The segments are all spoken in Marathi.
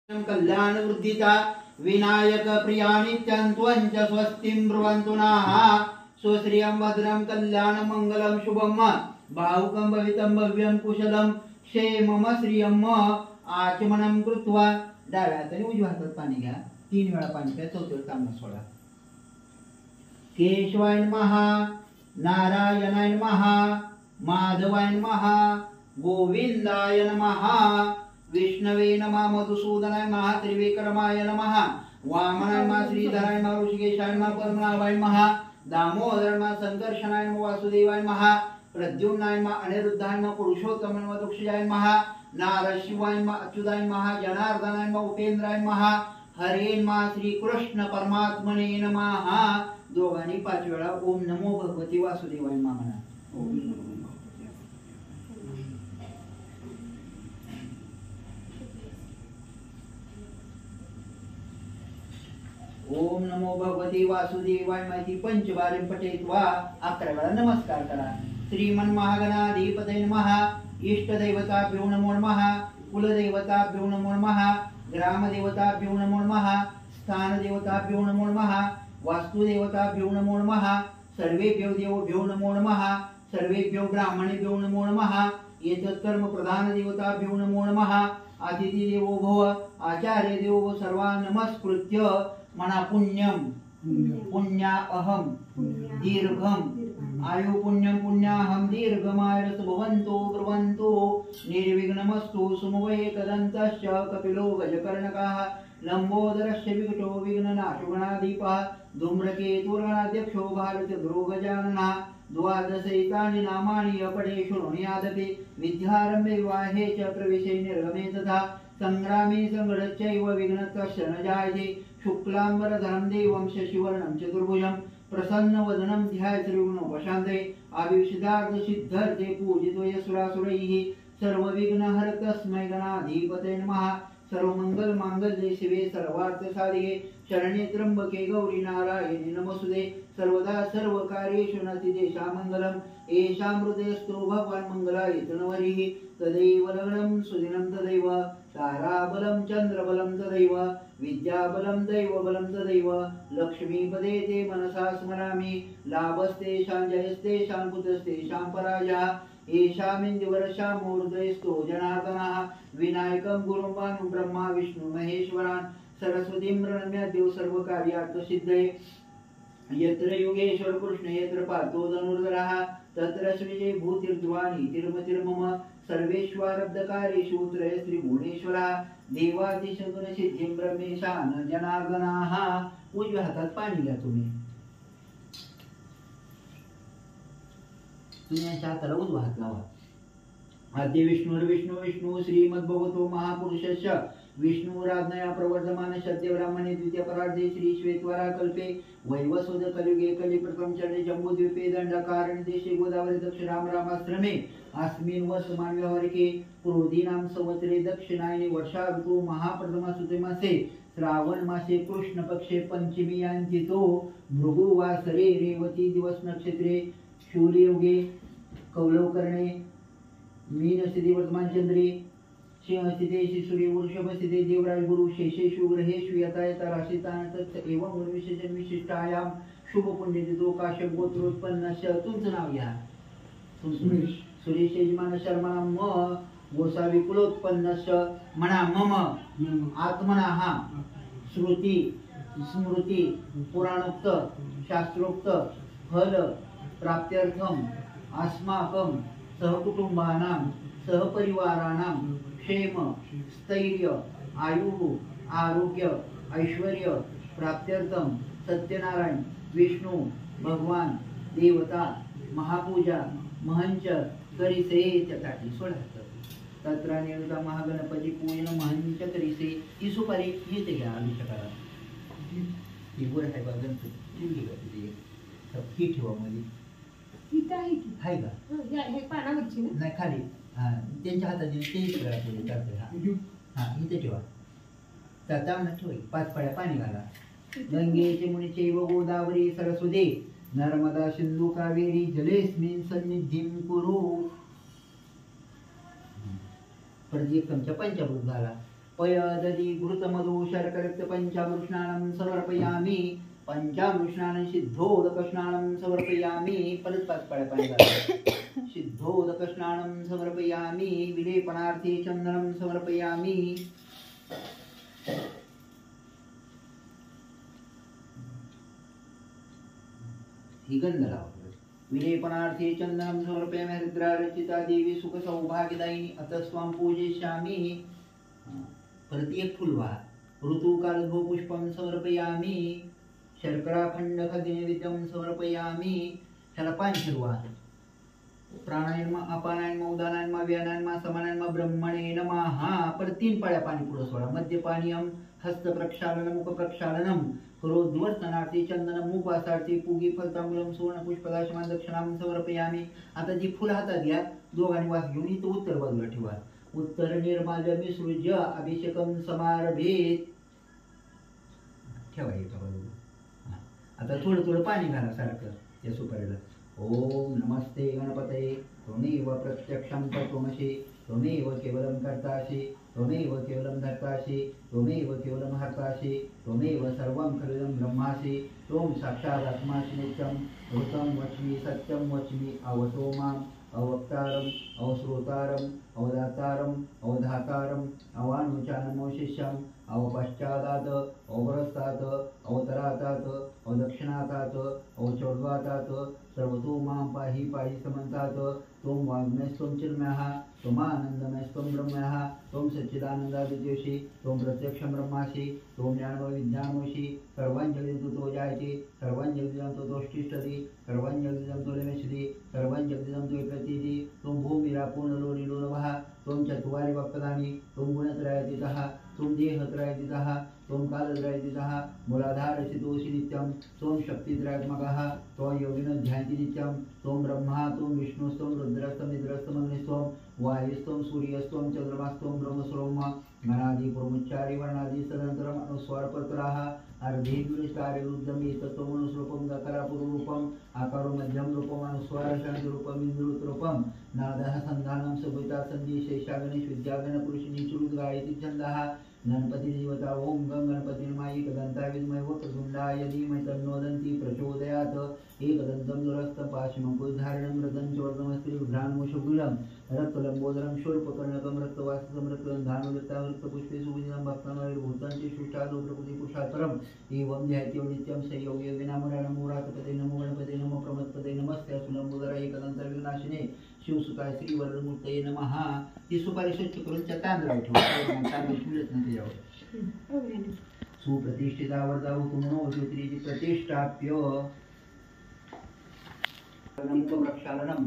कल्याण वृद्धिता विनायक प्रिया नित्यं त्वं च स्वस्तिं ब्रुवन्तु नः स्वश्रियं भद्रं कल्याण मंगलम शुभम बाहुकं भवितं भव्यं कुशलं क्षेमम श्रियम आचमनं कृत्वा डाव्या हाताने उजव्या हातात पाणी घ्या 3 वेळा पाणी प्या 4थ्या वेळा तांब्या सोडा केशवाय नमः नारायणाय नमः माधवाय नमः गोविंदाय नमः विष्णवे नमः मधुसूदनाय नमः त्रिविक्रमाय नमः वामनाय नमः श्रीधराय नमः ऋषिकेशाय नमः पद्मनाभाय नमः दामोदराय नमः संकर्षणाय नमः वासुदेवाय नमः प्रद्युम्नाय नमः अनिरुद्धाय नमः पुरुषोत्तमाय नमः दक्षाय नमः नारशिवाय नमः अच्युताय नमः जनार्दनाय नमः उपेंद्राय नमः हरे नमः श्री कृष्ण परमात्मने नमः दोघांनी 5 वेळा ओम नमो भगवती वासुदेवाय नमः म्हणा ओम नमो भगवती वासुदेवाय माहिती 5 बारें पठेत्वा 11 वेळा नमस्कार करा श्रीमन महागणाधिपतये नमः इष्टदैवताभ्यो नमो नमः कुलदैवताभ्यो नमो नमः ग्रामदेवताभ्यो नमो नमः स्थानदेवताभ्यो नमो नमः वास्तुदेवताभ्यो नमो नमः सर्वेभ्यो देवभ्यो नमो नमः सर्वेभ्यो ब्राह्मणेभ्यो नमो नमः एतत्कर्म प्रधान देवताभ्यो नमो नमः अतिथि देवो भव आचार्य देवो भव सर्वान् नमस्कृत्य मना पुण्यम पुण्या अहम दीर्घम आयु पुण्यम पुण्याहम दीर्घमायरस भवन्तो ब्रुवन्तो निर्विघ्नमस्तु सुमवये तदन्तश्च कपिलो गजकर्णकः लंबोदरस्य विकटो विघ्ननाशुगणाधिपः धूम्रकेतुर्गणाध्यक्षो भारतध्रुवो गजाननः द्वादशैतानि नामानि अपठे शृणुयादपि विद्यारम्भे विवाहे च प्रवेशे निर्गमे तथा संग्रामे संगडच्चैव विघ्नस्तस्य न जायते शुक्लाम्बरधरं देवं शशिवर्णं चतुर्भुजं प्रसन्नवदनं ध्यायेत् त्रिगुणोपशान्तये अभीष्टार्थसिद्धर्थे पूजितो यस्सुरासुरैः सर्वविघ्नहर तस्मै गणाधिपतये नमः सर्वमंगलमांगल्ये शिवे सर्वार्थसाधिके शरण्ये त्र्यंबके गौरी नारायणी नमोस्तुते सर्वदा सर्वकार्येषु नतिदेशा मंगलम् एषामृतेस्तु भगवान् मंगलाय तनवरिः तदैव लग्नं सुदिनं तदैव ताराबलं चन्द्रबलं तदैव विद्याबलं दैवबलं तदैव लक्ष्मीपदे ते मनसा स्मरामि लाभस्तेषां जयस्तेषां कुतस्तेषां पराजयः एषामिन्द्रवर्षामूर्धयस्तो जनार्दनः विनायकं गुरुं वानुं ब्रह्मा विष्णु महेश्वरान् सरस्वतीं प्रणम्य सर्वकार्यार्थसिद्धये यत्र योगेश्वर कृष्ण यत्र पार्थो धनुर्धरः तत्र श्रीजय भूतिर्ध्वानि तिर्मतिर्मम सर्वेश्वरब्धकार्येषु त्रयस्त्री भुवनेश्वरः देवातिशगुणसिद्धिं ब्रह्मेशान जनार्दनाः उजव्या हातात पाणी घ्या तुम्ही याच्या हाताला उजवा हात लावा आद्य विष्णु विष्णु श्रीमद्भगवतो महापुरुषस्य विष्णुराज्ञया प्रवर्धमान सद्य ब्राह्मणे द्वितीय परार्धे श्री श्वेतवरा कल्पे वैवस्वत कलियुगे कलि प्रथम चरणे जम्बूद्वीपे दंडकारण्य देशे गोदावरी दक्षिणाम रामाश्रमे अस्मिन् वर्तमान व्यवहारिके क्रोधीनाम संवत्सरे दक्षिणायने वर्षा ऋतु महाप्रथमा सुते मासे श्रावण मासे कृष्ण पक्षे पंचमी यांतितो भृगुवासरे रेवती दिवस नक्षत्रे शूलयुगे कौलवकर्णे मीनस्थिति वर्तमान चंद्रे सिंहस्थिते सूर्य वृषभस्थिते देवराज गुरु शेषेषु ग्रहेषु यथा राशीतांत एवं विशेषण विशिष्टायाम शुभ पुण्यतिथो काश्यप गोत्रोत्पन्नस्य तुमचं नाव घ्या सुरेश यजमान शर्मा म गोसावी कुलोत्पन्नस्य म्हणा मम आत्मनः श्रुती स्मृती पुराणोक्त शास्त्रोक्त फल प्राप्त्यर्थम अस्माकं सहकुटुंबानां सहपरिवाराणां क्षेम स्थैर्य आयु आरोग्य ऐश्वर्य प्राप्त्यर्थम सत्यनारायण विष्णु भगवान देवता महापूजा महंच करिसे त्यासाठी सोडा तत्र निरुता महागणपती पूजन महंच करिसे ही सुपारी येते घ्या अभिषेकाला ही वर आहे बघा गणपती ही ठेवा मध्ये आहे का हे पानावरची नाही खाली त्यांच्या हाताची तेही वेळा पूजा करते हा इथे ठेवा चांगलं ठेवा 5 पळ्या पाणी घाला गंगेचे मुनीचे व गोदावरी सरस्वती नर्मदा सिंधू कावेरी जलेस्मिन् सन्निधिं कुरु परत 1 चमचा पंचामृत घाला पयदधि घृतमधु शर्करयुक्त पंचामृष्णानं समर्पयामि पंचामृष्णानं सिद्धोदकस्नानं समर्पयामि परत 5 पाळ्या पाणी घाला सिद्धोदकस्नानं समर्पयामि विलेपनार्थे चंदनं समर्पयामि ही गंध लावा विलेपनार्थे चंदनं समर्पयामि हरिद्रार्चिता देवी सुख सौभाग्यदायिनी अतः स्वां पूजयिष्यामि परत एक फुलवा ऋतुकालभो पुष्पं समर्पयामि शर्कराखंड खद्यनैवेद्यं समर्पयामि ह्याला पाणी फिरवा प्राणायाम अपानायाम उदानायाम व्यानायाम समानायाम ब्रह्मणे नमः परत 3 पाळ्या पाणी पुढे सोडा मध्यपानीयम हस्त प्रक्षालन मुख प्रक्षालनम क्रोधवर्तनार्थी चंदन मुखवासार्थी पुगी फलतांबूलम सुवर्ण पुष्पदाशमान दक्षिणाम समर्पयामि आता जी फुल हातात घ्या दोघांनी वास घेऊन इथं उत्तर बाजूला ठेवा उत्तर निर्माल्य मिसृज्य अभिषेकम समारभेत ठेवा एका बाजूला आता थोडं पाणी घाला सारखं त्या सुपारीला ओम नमस्ते गणपतये त्वमेव प्रत्यक्षं तत्त्वमसि त्वमेव केवलं कर्तासि त्वमेव केवलं धर्तासि त्वमेव केवलं हर्तासि त्वमेव सर्वं खलुदं ब्रह्मासि त्वं साक्षादात्मासि नित्यं ऋतं वच्मि सत्यं वच्मि अवतो माम् अवक्तारम् अवश्रोतारम् अवदातारम् अवधातारम् अवानुचानमोशिष्यम् अवपश्चादात् अवरस्तात् अवतरातात् अवदक्षिणातात् अवचोर्ध्वातात् सर्वतो मां पाहि पाहि समन्तात् त्वं वाङ्मयस्त्वं चिन्मयः त्वमानन्दमयस्त्वं ब्रह्मयः त्वं सच्चिदानन्दादित्योषि त्वं प्रत्यक्षं ब्रह्मासि त्वं ज्ञानमयविद्यामोषि सर्वञ्जगदिदं तो जायते सर्वञ्जगदिदं तो तोष्टिष्ठति सर्वञ्जगदिदं तो निमेषति सर्वञ्जगदिदं तो प्रतीति त्वं भूमिरापो नलो नीलो नभः त्वं चत्वारि वक्पदानि त्वं गुणत्रयातीतः त्वं देहत्रयातीतः त्वं कालत्रयातीतः मूलाधारसितोषि नित्यं त्वं शक्तित्रयात्मकः त्वं योगिनो ध्यायन्ति नित्यं त्वं ब्रह्मा त्वं विष्णुस्त्वं रुद्रस्त्वं निद्रस्त्वं अग्निस्त्वं वायुस्त्वं सूर्यस्त्वं चंद्रमास्त्वं ब्रह्मस्वरूपम् गणादि पूर्वोच्चारि वर्णादि तदनन्तरम् अनुस्वारपत्राः अर्धेन्दुनिष्ठारि रुद्धम् एतत्त्वमनुस्वरूपं दकारापूर्वरूपम् आकारो मध्यम रूपम् अनुस्वारशान्तरूपम् इन्द्रुतरूपं नादः सन्धानं सभुता सन्धि शेषा गणेश विद्या गणपुरुषिणी चुरुद् गायति छन्दः गणपति देवता ओम गं गणपति नमः एकदन्ताय विद्महे वक्रतुण्डाय धीमहि तन्नो दन्ति प्रचोदयात् एकदन्तं दुरस्तं पाशमङ्कुशधारिणं रदं चोर्दमस्त्रिभ्रान्मुषभुजं रक्तलम्बोदरं शूर्पकर्णकं रक्तवाससं रक्तगन्धानुलतां रक्तपुष्पे सुविदितं भक्तामयुर्भूतान्ति शुष्टादो प्रकृतिपुरुषात्परम् एवं ध्यायत्यं नित्यं संयोगे विनामूराणमूरातपते नमो गणपते नमो प्रमत्पते नमस्ते सुलम्बोदराय एकदन्तविनाशिने शिवसुताय श्रीवरदमूर्तये नमः ती सुपारी स्वच्छ करून त्या तांदळावर ठेवा तांदूळ मिळत नाही त्याच्यावर सुप्रतिष्ठितावर जाऊ कुमनो ज्योतिरीची प्रतिष्ठाप्य प्रक्षालनम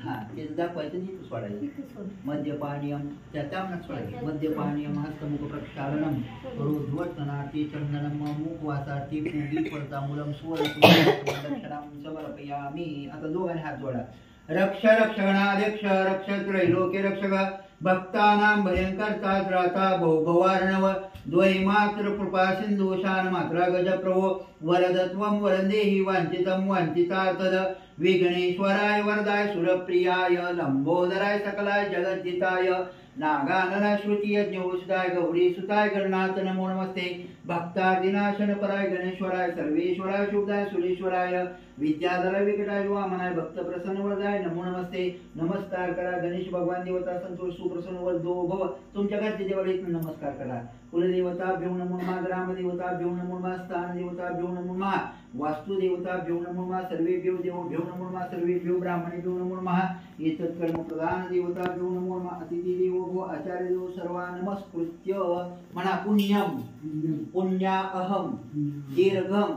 हा ते दाखवायचं नाही सोडायचं मद्यपानीयम त्या तांबणात सोडायचं मद्यपानीयम हस्तमुख प्रक्षालनम रोधवर्तनार्थी चंदनम मुखवासार्थी पूगी फलतांबूलम सुवर्ण दक्षिणां समर्पयामि आता दोघांनी हात जोडा रक्ष रक्षगणाध्यक्ष रक्ष त्रैलोक्य रक्षक भक्तानां भयंकर्ता त्राता भवार्णव द्वैमात्र कृपा सिंधु शान मात्रा गज प्रभो वरदत्वं वरदेहि वांछितं वांछितार्थद विघ्नेश्वराय वरदाय सुरप्रियाय लंबोदराय सकलाय जगद्दिताय नागानना श्रुति यज्ञोषिताय गौरी सुताय गणनाथ नमो नमस्ते भक्तादिनाशन पराय गणेश्वराय सर्वेश्वराय शुभदाय सुरेश्वराय विद्याधराय विकटाय वामनाय भक्त प्रसन्न वरदाय नमो नमस्ते नमस्कार करा गणेश भगवान देवता संतोष सुप्रसन्न वरदो भव तुमच्या घरच्या देवाला नमस्कार करा कुलदेवताभ्यो नमो नमः ग्रामदेवताभ्यो नमो नमः स्थानदेवताभ्यो नमो नमः वास्तुदेवताभ्यो नमो नमः सर्वेभ्यो देवभ्यो नमो नमः सर्वेभ्यो ब्राह्मणेभ्यो नमो नमः एतत् कर्म प्रधान देवताभ्यो नमो नमः अतिथि देवो भव आचार्य देवो सर्वा नमस्कृत्य म्हणा पुण्यम पुण्या अहम दीर्घम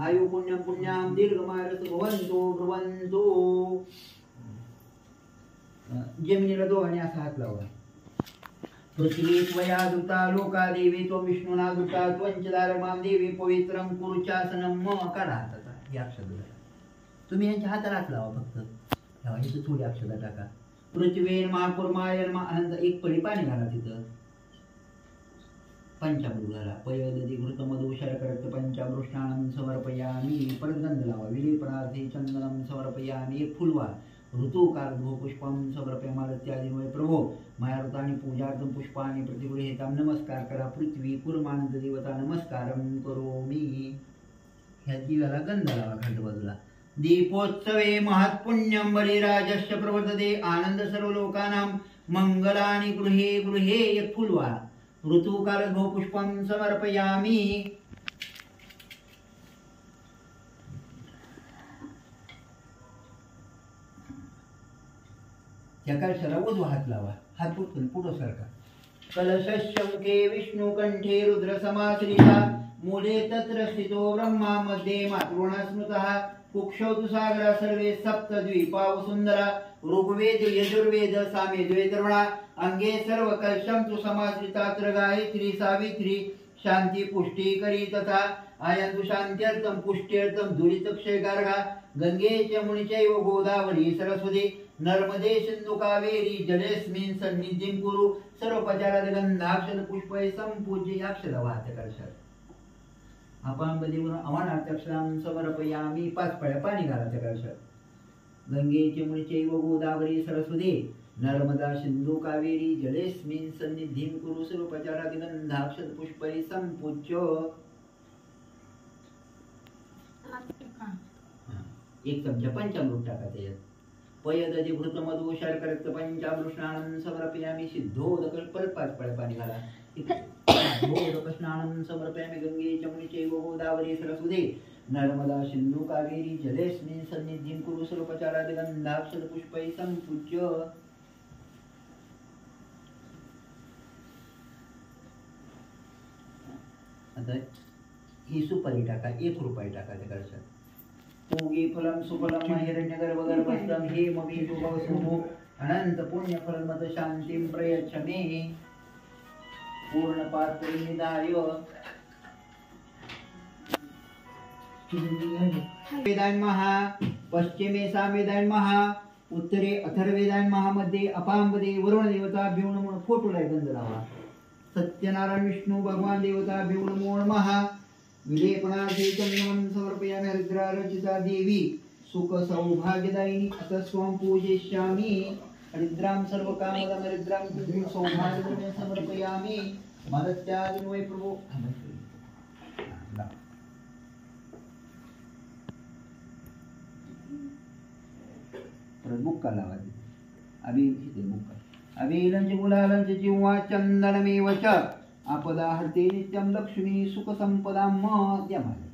आयु पुण्यम पुण्याम दीर्घमायरस भवन्तो ब्रुवन्तो जमिनीला दोघांनी असा हात लावा पृथ्वी त्वया दुता लोका देवी त्वं विष्णुना दुता त्वंचदारमां देवी पवित्रं कुरुचासनं काढा हाताचा या अक्षराला तुम्ही यांच्या हाताला हात लावा फक्त तेव्हा इथं थोडी अक्षरा टाका पृथ्वीन महाकुर्मायन अनंत एक पळी पाणी घाला तिथं पंचामृत घाला पयदधि घृतमधु शर्करयुक्त पंचामृष्णानं समर्पयामि परत गंध लावा विलेपनार्थे चंदनं समर्पयामि एक फुलवा ऋतुकालो पुष्पं समर्पयामि वै प्रभो मया ऋतानि पूजार्थं पुष्पाणि प्रतिगृहीतां नमस्कार करा पृथ्वी कुर्मानंद देवता नमस्कारं करोमि। ह्या दिव्याला गंध लावा खालच्या बाजूला। दीपोत्सवे महत्पुण्यं बलिराजस्य प्रवर्तते आनंद सर्व लोकानां मंगलानि गृहे गृहे एक फुलवा ऋतुकालो पुष्पं समर्पयामि। त्या कलशाला उजवा हात लावा, हात पुढं सरका। कलशशंके विष्णुकंठे रुद्रसमाश्रिता मूले तत्र स्थितो ब्रह्मा मध्ये मातृणा स्मृतः कुक्षौ तु सागरा सर्वे सप्त द्वीपा वसुंधरा ऋग्वेद यजुर्वेद सामवेदर्वणा अंगे सर्व कलशं तु समाश्रिता गायत्री सावित्री शांति पुष्टिकरी तथा आयन्तु शान्त्यर्थं पुष्ट्यर्थं दुरितक्षय गार्गा गंगे यमुने चैव गोदावरी सरस्वती नर्मदे सिंधु कावेरी जलेस्मिन् सन्निधिं कुरु सर्वोपचारादि गंधाक्षर पुष्पै संपूज्य अक्षर वाहते कलशात। आपण बलीवरून अवनात्यक्षरां समर्पयामि 5 पळ्या पाणी घाला त्या कलशात। गंगे यमुने चैव गोदावरी सरस्वती नर्मदा सिंधु कावेरी जलेस्मिन् सन्निधिं कुरु सर्वोपचारादि गंधाक्षर पुष्पै संपूज्य। एक चमचा पंचामृत टाका त्याच्यात। पयदधि घृतमधु शर्करक्त पंचामृत स्नानं समर्पयामि सिद्धोदक परत 5 पळ्या पाणी घाला। सिद्धोदक स्नानं समर्पयामि गंगे यमुने चैव गोदावरी सरस्वती नर्मदा सिंधु कावेरी जलेस्मिन् सन्निधिं कुरु सर्वोपचारादि गंधाक्षर पुष्पै संपूज्य। आता ही सुपारी टाका, 1 रुपया टाका त्या कलशात। पूगी फलं सुफलं हिरण्यगर्भगर्भस्थं हेमबीजोभवसुभो अनंत पुण्यफलं मत शांतिं प्रयच्छ मे पूर्णपात्रं निधाय। वेदान्मः पश्चिमे सामवेदान्मः उत्तरे अथर्ववेदान्मः मध्ये अपांबदे वरुणदेवताभ्यो नमो फोटोला गंध लावा। सत्यनारायण विष्णु भगवान देवताभ्यो नमो नमः। विलेपनार्थे चंदनं समर्पयामि हरिद्रारचिता देवी सुख सौभाग्यदायिनी अतः स्वं पूजयिष्यामि। हरिद्रां सर्वकामदं हरिद्रां कुंकुम सौभाग्यदं समर्पयामि। मदत्यादि वै प्रभो बुक्का लावा। अभी बुक्का अभिलंच गुलालंच जिह्वा चंदनमेव च आपदा हरते नित्यं लक्ष्मी सुख संपदां द्यामाला।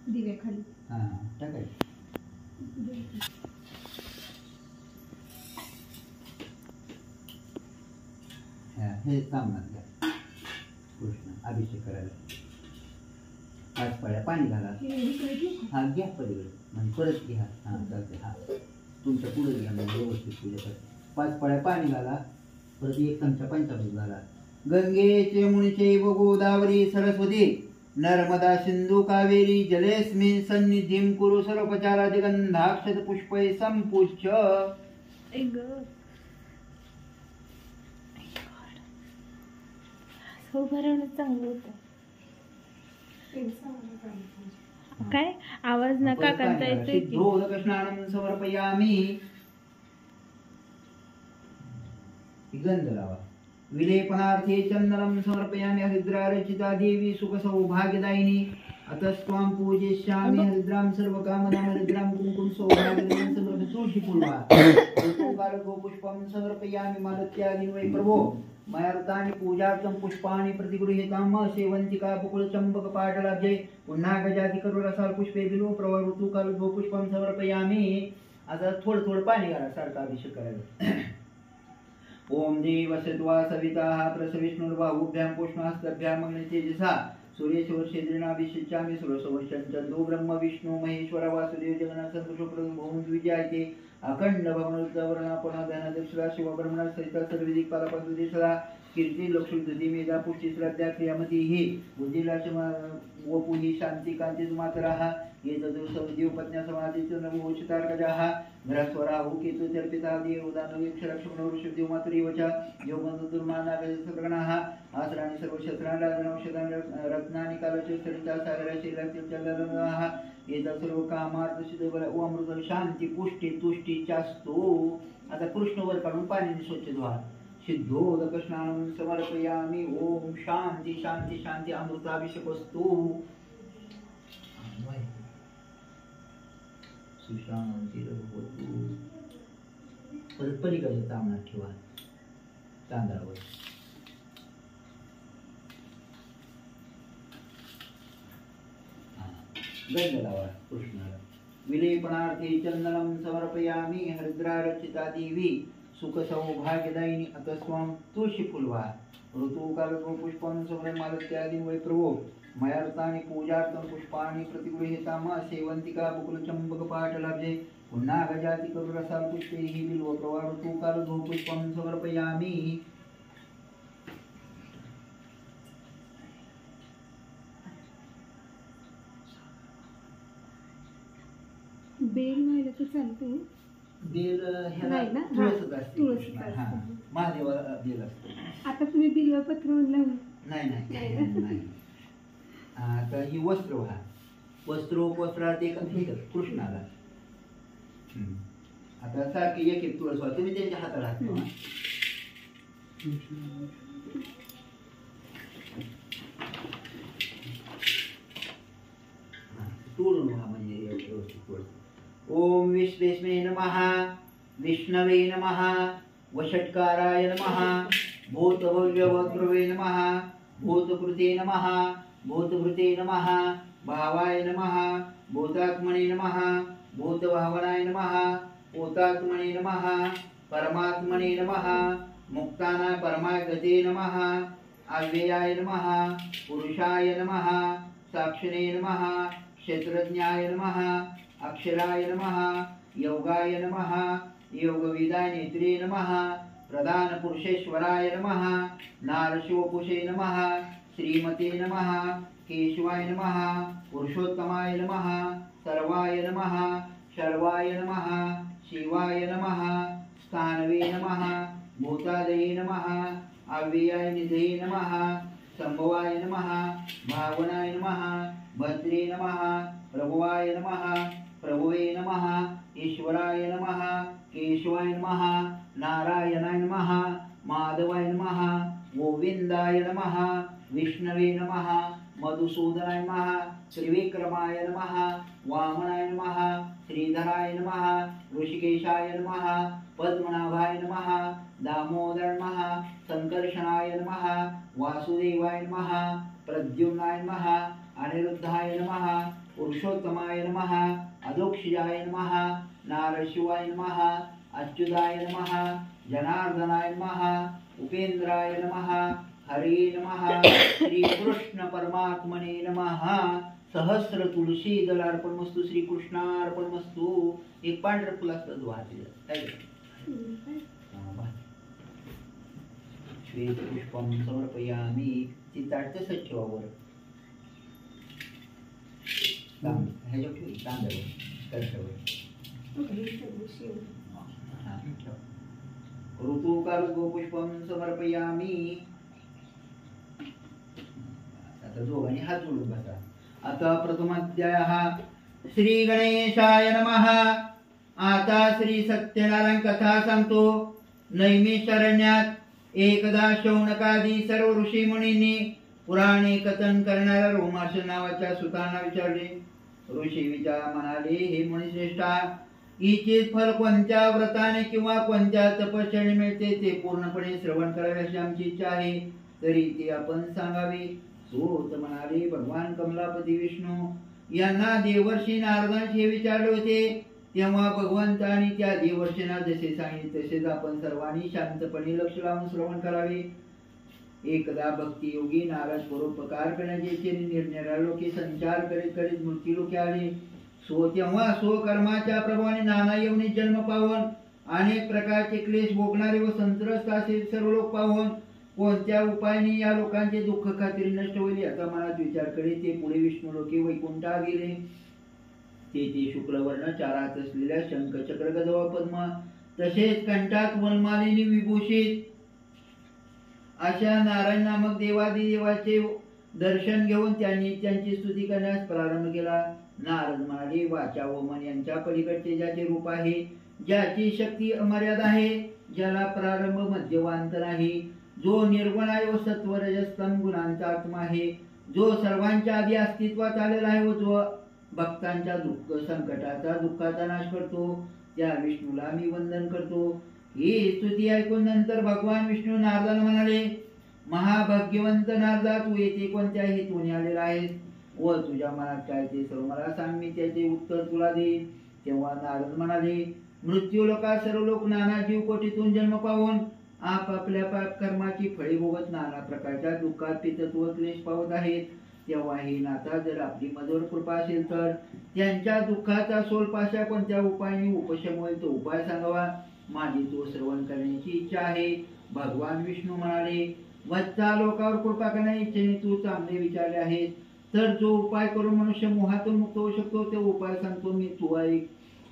दिव्याखाली टाकायचं। हे सामना घ्या कृष्ण अभिषेक करायला। 5 पळ्या पाणी घाला। हा घ्या पलीकडे म्हणजे परत घ्या। हा चालते। हा तुमच्या पुढे घ्या म्हणजे व्यवस्थित पूजा करा। 5 पळ्या पाणी घाला, परत 1 चमचा पंचामृत घाला। गंगे यमुने चैव गोदावरी सरस्वती नर्मदा सिंधु कावेरी जलेस्मिन् सन्निधिं कुरु सर्वोपचारादि गंधाक्षत पुष्पै संपूज्य। चांगलं होतं काय आवाज नका करता येतोय की। सिद्धोदक स्नानं समर्पयामि। गंध लावा। विलेपनार्थे चंदनं समर्पयामि हरिद्रारचिता देवी सुख सौभाग्यदायिनी अतः त्वां पूजयिष्यामि। हरिद्रां सर्वकामदां हरिद्रां कुंकुम सौभाग्यदायिनीं समर्पयामि। तुलसी फुलवा ऋतुकालो पुष्पं समर्पयामि। मालत्यादि वै प्रभो मया ऋतानि पूजार्थं पुष्पाणि प्रतिगृहीतां सेवन्तिका बकुळ चंपक पाटलाब्जे पुन्हा गजाति करुरसाल पुष्पे बिलो प्रभो ऋतुकालो पुष्पं समर्पयामि। आता थोडं पाणी घाला सारखा अभिषेक करायला। ओम देवसत्वा सविता प्रसविष्णुर्बाहुभ्यां पुष्णास्तभ्यां अग्नितेजसा सूर्यशोर्षेन्द्रेणाभिषिच्यामि सुरसवर्षं ब्रह्म विष्णु महेश्वर वासुदेव जगन्नाथ संतोषप्रदं भवन् द्विजायते अखंड भवनोद्धवरणा धन दक्षिणा शिवब्रह्मणा सहिता सर्वदिक पालपदुदे सदा कीर्ती लक्ष्मी दुधी मेधा पुष्टी श्रद्धा क्रियामती ही बुद्धिलाश वपुही शांती कांती मातराः एतदुसंजीव पत्न्या समाधीचं नमोचितार्कजाः ग्रहस्वराहु केतु चर्पिता देव दानवीक्षरक्षमणो ऋषभदेव मातुरीवचा योगबंधुर्मानागजसगणाः आसराणि सर्वशस्त्राणि राजनौषधानि रत्नानि कालचक्रिता सागराशीलचलनाः एतत् सर्व कामार्थ सिद्धबल व अमृत शांती पुष्टी तुष्टीचास्तु. आता कृष्णवर काढून पाण्याने स्वच्छ धुवा. सिद्धोदक स्नानं समर्पयामि. ओम शांती शांती शांती अमृताभिषेकस्तु. सुशांती रघुवतु. परत पलीकडे तांबणात ठेवा तांदळावर. गंध लावा कृष्णाला. विलेपनार्थी चंदनं समर्पयामि. हरिद्रारचिता देवी सुख सौभाग्यदायिनी अतस्वं तुळशी फुलवा. ऋतुकालत्वं पुष्पं समरमालत्यादि वै प्रभो मयार्थानि पूजार्थं पुष्पाणि प्रतिगृहीताम. सेवन्तिका बकुलचम्बकपाटलाब्जे पुन्नागजाति करुरसाल पुष्पैः बिल्वप्रवा. ऋतुकालत्वं पुष्पं समर्पयामि. बेल व्हायला तर चालतंय. बेल ह्याला नाही ना? तुळसच असते. तुळसच हा, असते. महादेवाला बेल असते. आता तुम्ही बिल्वपत्र म्हणलं. नाही नाही नाही. आता ही वस्त्र व्हा. वस्त्रात एक कृष्णाला. आता सारखी एक एक तुळस व्हा. तुम्ही त्यांच्या हाताला हात ठेवा. तोडून व्हा म्हणजे व्यवस्थित तुळस. ओम विश्वेश्वे नमः. विष्णवे नमः. वषट्काराय नमः. भूतभव्यवद्भवे नमः. भूतकृते नमः. भूतभृते नमः. भावाय नमः. भूतात्मने नमः. भूतभावनाय नमः. भूतात्मने नमः. परमात्मने नमः. मुक्तानाय परमाय गते नमः. अव्ययाय नमः. पुरुषाय नमः. साक्षिणे नमः. क्षेत्रज्ञाय नमः. अक्षराय नमः. योगाय नमः. योगविदाय नेत्रे नमः. प्रधान पुरुषेश्वराय नमः. नारशिवपुषे नमः. श्रीमते नमः. केशवाय नमः. पुरुषोत्तमाय नमः. सर्वाय नमः. शर्वाय नमः. शिवाय नमः. स्थानवे नमः. भूतादये नमः. अव्ययाय निधये नमः. संभवाय नमः. भावनाय नमः. भद्रे नमः. प्रभुवाय नमः. प्रभुवे नमः. ईश्वराय नमः. केशवाय नमः. नारायणाय नमः. माधवाय नमः. गोविंदाय नमः. विष्णवे नमः. मधुसूदनाय नमः. त्रिविक्रमाय नमः. वामनाय नमः. श्रीधराय नमः. ऋषिकेशाय नमः. पद्मनाभाय नमः. दामोदर नमः. संकर्षणाय नमः. वासुदेवाय नमः. प्रद्युम्नाय नमः. अनिरुद्धाय नमः. पुरुषोत्तमाय नमः. अधोक्षजाय नमः. नारशिवाय नमः. अच्युताय नमः. जनार्दनाय नमः. उपेन्द्राय नमः. हरे नमः. श्री कृष्ण परमात्मने नमः. सहस्र तुळशी दलार्पणमस्तु. श्री कृष्णार्पणमस्तु. एक पांढरं फुल असतं द्वार श्वेत पुष्पं समर्पयामि. ती ताट तसंच ठेवा वर. ह्याच्या तांदळावर ऋतुकाल गोपुष्पं समर्पयामि. आता दोघांनी हात जोडून बसा. आता प्रथमाध्यायः. श्री गणेशाय नमः. आता श्री सत्यनारायण कथा सांगतो. नैमिषारण्यात एकदा शौनकादी सर्व ऋषी मुनींनी पुराणे कथन करणाऱ्या रोमाश नावाच्या सुतांना विचारले. ऋषी म्हणाले, हे मुनिश्रेष्ठा, हिचे फल कोणत्या व्रताने किंवा कोणत्या तपश्चर्याने मिळते ते पूर्णपणे श्रवण करावे अशी आमची इच्छा आहे. तरी ते आपण सांगावे. सूत म्हणाले, भगवान कमलापती विष्णू यांना देवर्षी नारदांनी हे विचारले होते. तेव्हा भगवंतांनी त्या देवर्षींना जसे सांगितले तसेच आपण सर्वांनी शांतपणे लक्ष लावून श्रवण करावे. एकदा भक्ती योगी नारद परोपकार करण्याचे इच्छेने निरनिराळ्या लोके संचार करीत करीत मृत्यूलोकी आले. तेव्हा स्वकर्माच्या प्रभावाने नाना योनी जन्म पाहून अनेक प्रकारचे क्लेश भोगणारे व संत्रस्त असे सर्व लोक पाहून कोणत्या उपायाने या लोकांचे दुःख खात्री नष्ट होईल याचा मनात विचार करीत ते पुढे विष्णू लोके वैकुंठात गेले. ते शुक्लवर्ण 4 हात असलेल्या शंख चक्र गदा पद्म तसेच कंठात वनमालेने विभूषित अशा नारायण नामक देवादिदेवाचे दर्शन घेऊन त्यांनी त्यांची स्तुती करण्यास प्रारंभ केला. नारद म्हणाले, वाचा व मन यांच्या पलीकडचे ज्याचे रूप आहे, ज्याची शक्ती अमर्याद आहे, ज्याला प्रारंभ मध्य व अंत नाही, जो निर्गुण आहे व सत्व रजस तम गुणांचा आत्मा आहे, जो सर्वांच्या आधी अस्तित्वात आलेला आहे व जो भक्तांच्या संकटाचा दुःखाचा नाश करतो, त्या विष्णूला मी वंदन करतो. ही स्तुती ऐकून नंतर भगवान विष्णू नारदाला म्हणाले, महाभाग्यवंत नारदा, तू येथे कोणत्या हेतूने आलेला आहेस व तुझ्या मनात काय ते सर्व मला सांग, मी त्याचे उत्तर तुला देईन. तेव्हा नारद म्हणाले, मृत्यू लोकात सर्व लोक नाना जीव कोटीतून जन्म पावून आपापल्या पाप कर्माची फळे भोगत नाना प्रकारच्या दुःखात पितत्व क्लेश पावत आहेत. तेव्हा हे नाथा, जर आपली मधुर कृपा असेल तर त्यांच्या दुःखाचा सोलपाशा कोणत्या उपायाने उपशम होईल तो उपाय सांगावा, माझी तो श्रवण करण्याची इच्छा आहे. भगवान विष्णू म्हणाले, वत्सा, लोकावर कृपा करण्याची इच्छेने तू चांगले विचारले आहेस, तर जो उपाय करून मनुष्य मोहातून मुक्त होऊ शकतो तो उपाय सांगतो मी, तू ऐक.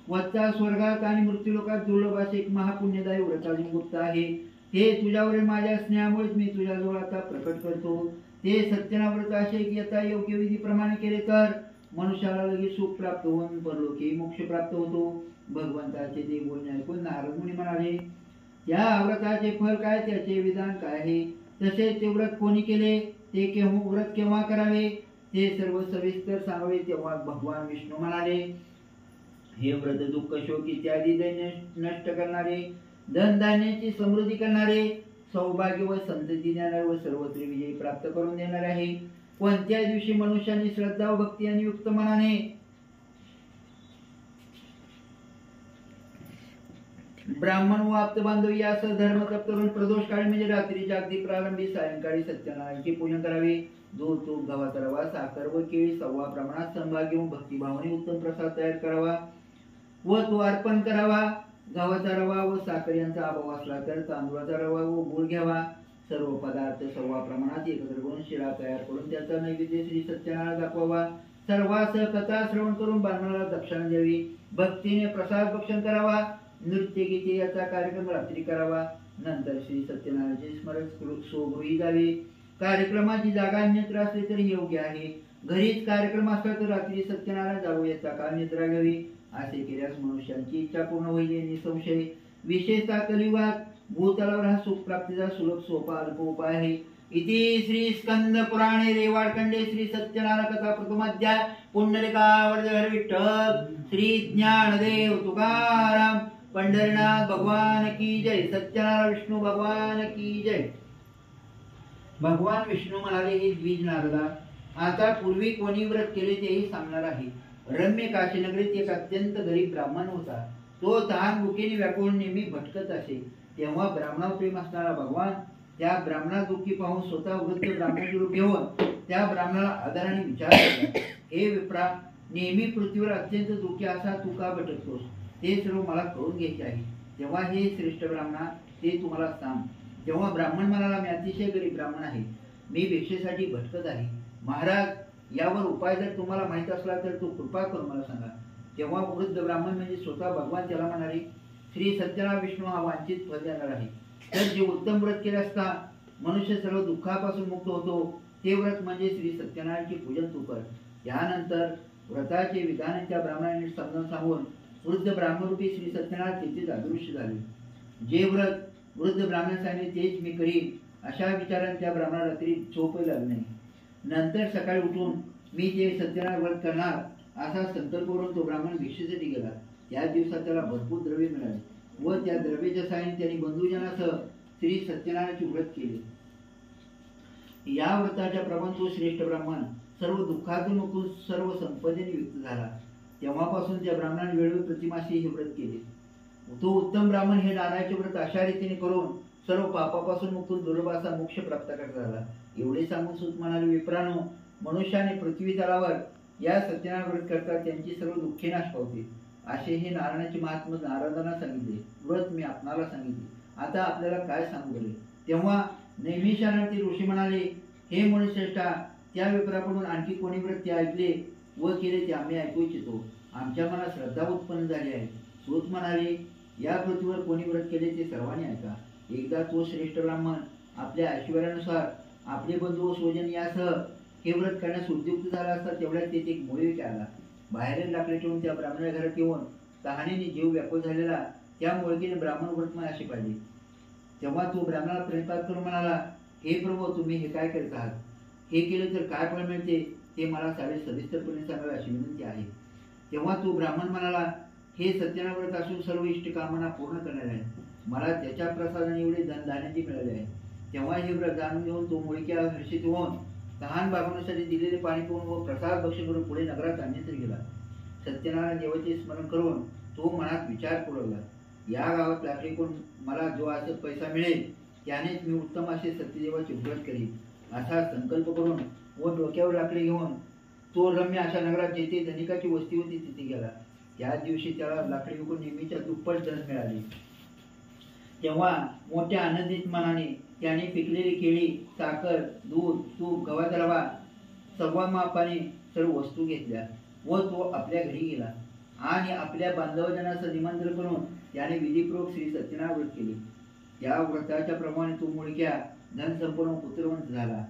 वत्सा, स्वर्गात आणि मृत्यूलोकात दुर्लभ असे एक महापुण्यदायी व्रताची गुप्त आहे. ते तुझ्यावरील माझ्या स्नेहामुळेच मी तुझ्याजवळ आता प्रकट करतो. ते सत्यनाव्रत असे की आता योग्य विधीप्रमाणे केले तर मनुष्याला लगेच सुख प्राप्त होऊन परलोकी मोक्ष प्राप्त होतो. भगवंताचे ते बोलणे ऐकून नारद मुनी म्हणाले, त्या व्रताचे फल काय, त्याचे विधान काय आहे, तसेच ते व्रत कोणी केले, ते व्रत केव्हा करावे, ते सर्व सविस्तर सांगावे. तेव्हा भगवान विष्णू म्हणाले, हे व्रत दुःख शोक इत्यादी दैन्य नष्ट करणारे, धन धान्याची समृद्धी करणारे, सौभाग्य व संतती देणारे व सर्वत्र विजय प्राप्त करून देणारे आहे. कोणत्या दिवशी मनुष्याने श्रद्धा व भक्ती आणि युक्त मनाने ब्राह्मण व आप्त बांधव यासह धर्म तप करून प्रदोष काळी म्हणजे रात्रीच्या अगदी प्रारंभी सायंकाळी सत्यनारायणाचे पूजन करावे. दूध, तूप, गव्हाचा रवा, साखर व केळी सव्वा प्रमाणात सहभाग घेऊन भक्तिभावाने उत्तम प्रसाद तयार करावा व तो अर्पण करावा. गव्हाचा रवा व साखर यांचा अभाव असला तर तांदूळाचा रवा व गूळ घ्यावा. सर्व पदार्थ सव्वा प्रमाणात एकत्र करून शिरा तयार करून त्याचा नैवेद्य श्री सत्यनारायण दाखवावा. सर्वांसह कथा श्रवण करून ब्राह्मणाला दक्षिणा द्यावी. भक्तीने प्रसाद भक्षण करावा. नृत्य गीते याचा कार्यक्रम रात्री करावा. नंतर श्री सत्यनारायणाचे स्मरण स्वगृही जावे. कार्यक्रमाची जागा अन्यत्र असली तरी योग्य आहे. घरीच कार्यक्रम असला तर रात्री सत्यनारायण जावं, याचा काळ निद्रा घ्यावी. असे केल्यास मनुष्यांची इच्छा पूर्ण होईल निसंशय. विशेषतः कलियुगात भूतलावर हा सुख प्राप्तीचा सुलभ सोपा अल्प उपाय आहे. इति श्री स्कंद पुराणे रेवाडखंडे श्री सत्यनारायण कथा प्रथमाध्याय. पुंडलिकावर्धन विठ्ठल श्री ज्ञानदेव तुकाराम पंढरीनाथ भगवान की जय. सत्यनारायण विष्णू भगवान की जय. भगवान विष्णू म्हणाले, हे द्विज नारदा, आता पूर्वी कोणी व्रत केले तेही सांगणार आहे. रम्य काशीनगरीत एक अत्यंत गरीब ब्राह्मण होता. तो तहान भुकेने व्याकुळ नेहमी भटकत असे. तेव्हा ब्राह्मणावर प्रेम असणारा भगवान त्या ब्राह्मणा दुःखी पाहून स्वतः वृद्ध ब्राह्मणाचे रूप घेऊन त्या ब्राह्मणाला आदराने विचारला, हे विप्रा, नेहमी पृथ्वीवर अत्यंत दुःखी असा तू का भटकतोस, ते सर्व मला कळून घ्यायचे आहे. तेव्हा हे श्रेष्ठ ब्राह्मणा, ते तुम्हाला सांग. तेव्हा ब्राह्मण म्हणाला, मी अतिशय गरीब ब्राह्मण आहे. मी भिक्षेसाठी भटकत आहे. महाराज, यावर उपाय जर तुम्हाला माहित असला तर तो कृपा करून मला सांगा. तेव्हा वृद्ध ब्राह्मण म्हणजे स्वतः भगवान त्याला म्हणाले, श्री सत्यनारायण विष्णू हा वांछित फल देणार आहे. तर जे उत्तम व्रत केले असता मनुष्य सर्व दुःखापासून मुक्त होतो ते व्रत म्हणजे श्री सत्यनारायणचे पूजन तू कर. यानंतर व्रताचे विधान त्या ब्राह्मणाने समजावून सांगून वृद्ध ब्राह्मणरूपी श्री सत्यनारायण तेथेच अदृश्य झाले. जे व्रत वृद्ध ब्राह्मण सांगितले तेच मी करीन अशा विचाराने त्या ब्राह्मणाला रात्री झोपही लागली नाही. नंतर सकाळी उठून मी ते सत्यनारायण व्रत करणार असा संकल्प करून तो ब्राह्मण भिक्षेसाठी गेला. त्या दिवसात त्याला भरपूर द्रव्य मिळाले व त्या द्रव्याच्या साहाय्याने त्यांनी बंधुजनासह श्री सत्यनारायणाचे व्रत केले. या व्रताच्या प्रमाण तो श्रेष्ठ ब्राह्मण सर्व दुःखातून मुक्त सर्व संपदेने युक्त झाला. तेव्हापासून त्या ब्राह्मणाने वेळोवेळी प्रतिमाशी हे व्रत केले. तो उत्तम ब्राह्मण हे नारायणाचे व्रत अशा रीतीने करून सर्व पापापासून मुक्त दुर्लभ असा मोक्ष प्राप्त करता झाला. एवढे सांगून सुत म्हणाले, विप्रानो, मनुष्याने पृथ्वी तलावर या सत्यनारायण व्रत करता त्यांची सर्व दुःखे नाश पावते. असे हे नारायणाचे महात्मा नारदांना सांगितले. व्रत मी आपणाला सांगितले. आता आपल्याला काय सांगू बरे. तेव्हा नैमिषारण्य ऋषी म्हणाले, हे मुनिश्रेष्ठा, त्या विप्राकडून आणखी कोणी व्रत ते ऐकले व केले ते आम्ही ऐकू इच्छितो. आमच्या मनात श्रद्धा उत्पन्न झाली आहे. सूत म्हणाले, या पृथ्वीवर कोणी व्रत केले ते सर्वांनी ऐका. एकदा तो श्रेष्ठ ब्राह्मण आपल्या ऐश्वर्यानुसार आपले बंधू व स्वजन यासह हे व्रत करण्यास उद्युक्त झाला असता तेवढ्यात तेथे एक मुळी आला. बाहेरील लाकडे ठेवून त्या ब्राह्मणाच्या घरात येऊन तहानेने जीव व्याकुळ झालेला त्या मुळकीने ब्राह्मण व्रतमय असे पाहिले. तेव्हा तो ब्राह्मणाला प्रेमपात करून म्हणाला, हे प्रभू, तुम्ही हे काय करत आहात? हे केले तर काय फळ मिळते ते मला सारे सविस्तरपणे सांगावे अशी विनंती आहे. तेव्हा तो ब्राह्मण म्हणाला, हे सत्यनारायण व्रत असून सर्व इष्ट कामना पूर्ण करणारे आहे. मला त्याच्या प्रसादाने एवढे धनधान्याचे मिळाले आहे. तेव्हा हे व्रत जाणून घेऊन तो मुळक्या हर्षित होऊन तहान भागवण्यासाठी दिलेले पाणी पिऊन व प्रसाद भक्ष करून पुढे नगरात अन्यत्र गेला. सत्यनारायण देवाचे स्मरण करून तो मनात विचार करू लागला, या गावात लाकडी कोण मला जो असत पैसा मिळेल त्यानेच मी उत्तम असे सत्यदेवाचे व्रत करीन असा संकल्प करून व डोक्यावर लाकडी घेऊन तो रम्य अशा नगरात जेथे धनिकाची वस्ती होती तिथे गेला. त्या दिवशी त्याला लाकडी विकून नेहमीच्या दुप्पट धन मिळाले. तेव्हा मोठ्या आनंदित मनाने त्याने पिकलेली केळी, साखर, दूध, तूप, गव्हाचा रवा सव्वा मापाने सर्व वस्तू घेतल्या व तो आपल्या घरी गेला आणि आपल्या बांधवजनाचं निमंत्रण करून त्याने विधिपूर्वक श्री सत्यनारायण व्रत केले. त्या व्रताच्या प्रमाणे तो मुळक्या धन संपूर्ण पुत्रवंत झाला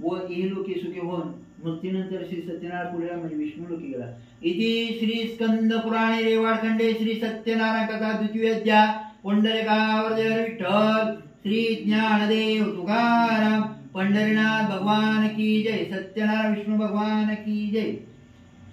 व इहलोकी सुखी होऊन मृत्यूनंतर श्री सत्यनारायण पुढे म्हणजे विष्णू लोकी गेला. इति श्री स्कंद पुराणे रेवाडखंडे श्री सत्यनारायण कथा द्वितीय अध्याय पुंडलिकावरदेव विठ्ठल श्री ज्ञानदेव तुकाराम पंढरीनाथ भगवान की जय. सत्यनारायण विष्णू भगवान की जय.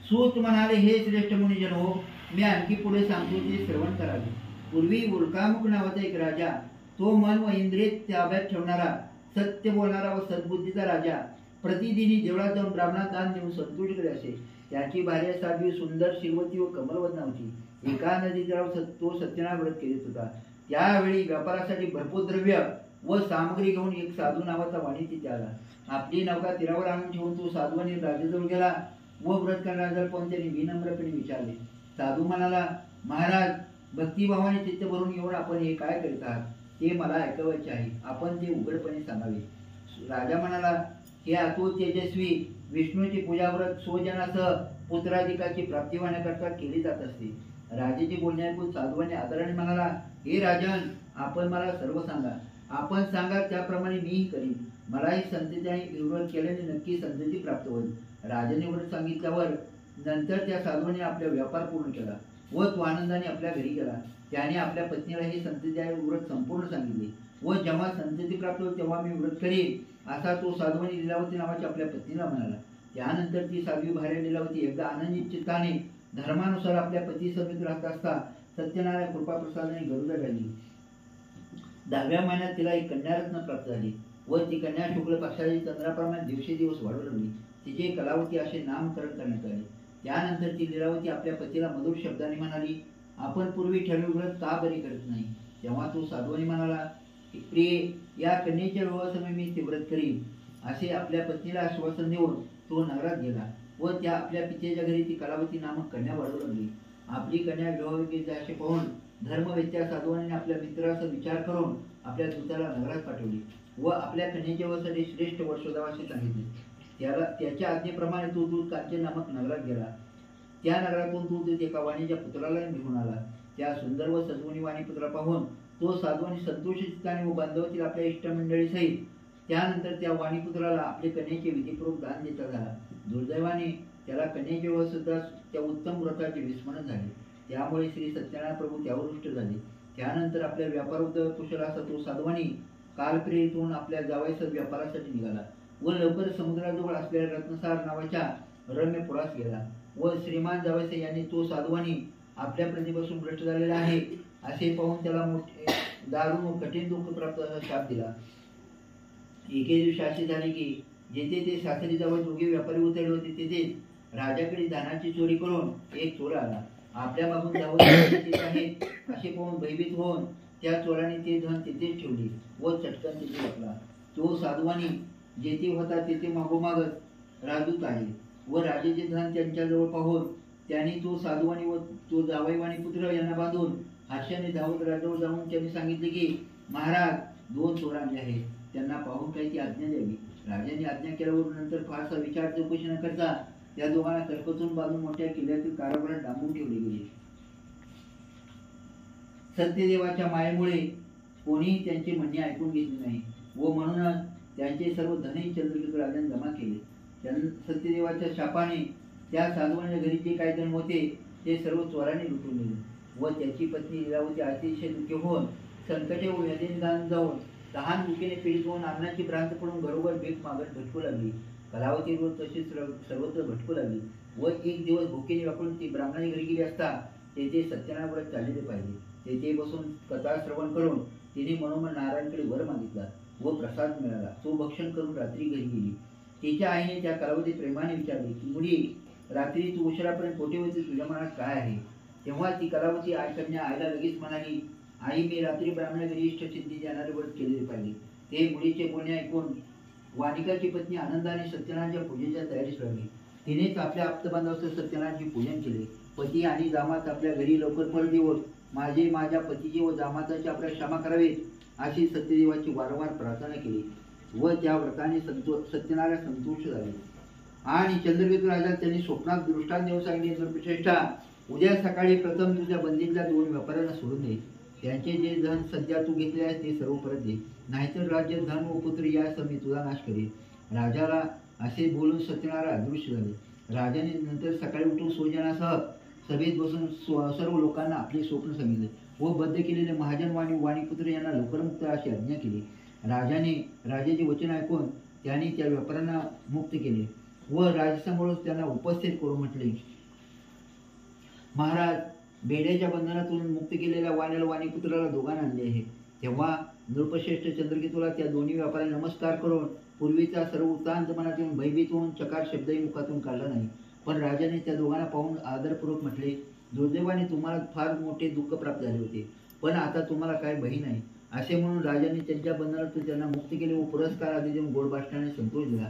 सूत म्हणाले, हे श्रेष्ठ मुनिजन हो, मी आणखी पुढे सांगतो ते श्रवण करावे. पूर्वी उल्कामुख नावाचा एक राजा, तो मन व इंद्रिय ताब्यात ठेवणारा, सत्य बोलणारा व सद्बुद्धीचा राजा, प्रतिदिनी देवळात जाऊन ब्राह्मणात दान देऊन संतुष्ट करे असे. त्याची भार्या साध्वी, सुंदर, शिरवती व कमलवदना होती. एका नदीतीरावर तो सत्यनारायण व्रत करीत होता. त्यावेळी व्यापारासाठी भरपूर द्रव्य व सामग्री घेऊन एक साधू नावाचा वाणी तिथे आला. आपली नौका तीरावर आणून ठेवून तो साधूने राजाजवळ गेला व व्रत करणारा पण त्यांनी विनम्रपणे विचारले. साधू म्हणाला, महाराज, भक्तिभावाने चित्त भरून येऊन आपण हे काय करीत आहात ते मला ऐकवायचे आहे. आपण ते उघडपणे सांगावे. राजा म्हणाला, हे अतुल तेजस्वी विष्णूची पूजा व्रत स्वजनासह पुत्राधिकाची प्राप्ती होण्याकरता केली जात असते. राजाचे बोलणे ऐकून साधूने आदराने म्हणाला, हे राजन, आपण मला सर्व सांगा. आपण सांगा त्याप्रमाणे मीही करीन. मलाही संतती आणि व्रत केल्याने नक्की संतती प्राप्त होईल. राजाने व्रत सांगितल्यावर नंतर त्या साधूने आपला व्यापार पूर्ण केला व तो आनंदाने आपल्या घरी गेला. त्याने आपल्या पत्नीला हे संतती आणि व्रत संपूर्ण सांगितले व जेव्हा संतती प्राप्त होईल तेव्हा मी व्रत करीन असा तो साधूने लीलावती नावाच्या आपल्या पत्नीला म्हणाला. त्यानंतर ती साध्वी भार्या लीलावती एकदा आनंदित चित्ताने धर्मानुसार आपल्या पती समेत राहत असता सत्यनारायण कृपा प्रसादाने गरुडा झाली. 10व्या महिन्यात तिला एक कन्यारत्न प्राप्त झाली व ती कन्या शुक्ल पक्षाची चंद्राप्रमाणे दिवसेदिवस वाढू लागली. तिचे कलावती असे नामकरण करण्यात आले. त्यानंतर ती लीलावती आपल्या पतीला मधुर शब्दाने म्हणाली, आपण पूर्वी ठरवी व्रत का बरे करत नाही? तेव्हा तो साधूने म्हणाला, प्रिय, या कन्येच्या विवाहासमयी मी ते व्रत करीन असे आपल्या पत्नीला आश्वासन देऊन तो नगरात गेला व त्या आपल्या पितेच्या घरी ती कलावती नामक कन्या वाढू लागली. आपली कन्या विवाह असे पाहून धर्मवेत्या साधूने आपल्या मित्राचा विचार करून आपल्या दूताला नगरात पाठवली व आपल्या कन्येच्या विवाहासाठी श्रेष्ठ वर शोधावा असे सांगितले. त्याच्या आज्ञेप्रमाणे तो दूत कांचन नामक नगरात गेला. त्या नगरातून तो दूत एका वाणीच्या पुत्राला घेऊन आला. त्या सुंदर व सद्गुणी वाणीपुत्रा पाहून तो साधूने संतोष चित्ताने व बांधवातील आपल्या इष्टमंडळी सहित त्यानंतर त्या वाणीपुत्राला आपले कन्येचे विधिपूर्वक दान देता झाला. दुर्दैवाने त्याला कन्येचे व सुद्धा त्या उत्तम व्रताचे विस्मरण झाले. त्यामुळे श्री सत्यनारायण प्रभू त्यावर रुष्ट झाले. त्यानंतर आपल्या व्यापार उद्योग कुशल असा तो साधवानी कालप्रेरित होऊन आपल्या जावयासह व्यापारासाठी निघाला व लवकर समुद्राजवळ असलेल्या रत्नसार नावाच्या रम्य पुरास गेला व श्रीमान जावयासह यांनी तो साधवानी आपल्या प्रतिपासून भ्रष्ट झालेला आहे असे पाहून त्याला मोठे दारुण व कठीण दुःख प्राप्त असा शाप दिला. एके दिवशी असे झाले की जेथे ते सासरी जवळ दोघे व्यापारी उतरले होते तेथेच राजाकडे धानाची चोरी करून एक चोर आला. आपल्या मागून जावं आहेत असे पाहून भयभीत होऊन त्या चोराने ते धन तेथेच ठेवले व चटकन तिथे लपला. तो साधवानी जेथे होता तेथे मागोमागच राजदूत आले व राजाचे धन त्यांच्याजवळ पाहून त्याने तो साधवानी व तो जावईवाणी पुत्र यांना बांधून हास्याने धावत राजाजवळ जाऊन त्यांनी सांगितले की महाराज, 2 चोर आणले आहेत, त्यांना पाहून काही ती आज्ञा द्यावी. राजाने आज्ञा केल्यावर नंतर फारसा विचार चौकशी न करता त्या दोघांना कर्कचून बांधून मोठ्या किल्ल्यातील कारागृहात डांबून ठेवले गेले. सत्यदेवाच्या मायेमुळे कोणीही त्यांचे म्हणणे ऐकून घेतले नाही व म्हणूनच त्यांचे सर्व धनही चंद्रकेतू राजाने जमा केले. सत्यदेवाच्या शापाने त्या साधवांच्या घरी जे काही धन होते ते सर्व चोराने लुटून नेले व त्याची पत्नी लीलावती अतिशय दुःखी होऊन संकटे व व्यधेने जाऊन तहान भुकेने पीडित होऊन अन्नाची भ्रांत पडून घरोघर भीक मागत भटकू लागली. कलावती रोज तशीच सर्वत्र भटकू लागली व एक दिवस भुकेने वापरून ती ब्राह्मणाच्या घरी गेली असता तेथे सत्यनारायण व्रत चाललेले पाहिले. तेथे बसून कथा श्रवण करून तिने मनोमन नारायणकडे वर मागितला व प्रसाद मिळाला. तो भक्षण करून रात्री घरी गेली. तिच्या आईने त्या कलावती प्रेमाने विचारले की मुली, रात्री तू उशिरापर्यंत कोठे होती, तुझ्या मनात काय आहे? तेव्हा ती कलावती कन्या आईला लगेच म्हणाली, आई, मी रात्री ब्राह्मण घरी इष्टसिद्धी देणारे व्रत केलेले पाहिले. ते मुलीचे बोलणे ऐकून वानिकाची पत्नी आनंदाने सत्यनारायणच्या पूजेच्या तयारीस लागली. तिनेच आपल्या आप्तबांधवाचे सत्यनारायणचे पूजन केले. पती आणि दामात आपल्या घरी लवकर परत येऊन माझ्या पतीची व दामाताची आपल्या क्षमा करावीत अशी सत्यदेवाची वारंवार प्रार्थना केली व त्या व्रताने सत्यनारायण संतुष्ट झाले. आणि चंद्रकेतू राजा त्यांनी स्वप्नात दृष्टांत देऊन सांगितले, नृपश्रेष्ठा, उद्या सकाळी प्रथम तुझ्या बंदीतल्या 2 व्यापाऱ्यांना सोडून दे. त्यांचे जे धन सध्या तू घेतले आहे ते सर्व परत दे, नाहीतर राज्य, धन व पुत्र यासह मी तुझा नाश करेन. राजाला असे बोलून सत्यनारायण अदृश्य झाले. राजाने नंतर सकाळी उठून स्वजनासह सभेत बसून सर्व लोकांना आपले स्वप्न सांगितले व बद्ध केलेले महाजन वाणीपुत्र यांना लवकर मुक्त अशी आज्ञा केली. राजाचे वचन ऐकून त्यांनी त्या व्यापाऱ्यांना मुक्त केले व राजसमोरच त्यांना उपस्थित करून म्हटले, महाराज, बेड्याच्या बंधनातून मुक्त केलेल्या वाणीपुत्राला दोघांना आणले आहे. तेव्हा नृपश्रेष्ठ चंद्रकेतूला त्या दोन्ही व्यापाऱ्यांना नमस्कार करून पूर्वीचा सर्व वृत्तांत मनात येऊन भयभीत होऊन चकार शब्दही मुखातून काढला नाही. पण राजाने त्या दोघांना पाहून आदरपूर्वक म्हटले, दुर्दैवाने तुम्हाला फार मोठे दुःख प्राप्त झाले होते, पण आता तुम्हाला काय भय नाही. असे म्हणून राजाने त्यांच्या बंधनातून त्यांना मुक्त केले व पुरस्कार आदी देऊन गोड भाषणाने संतोष दिला.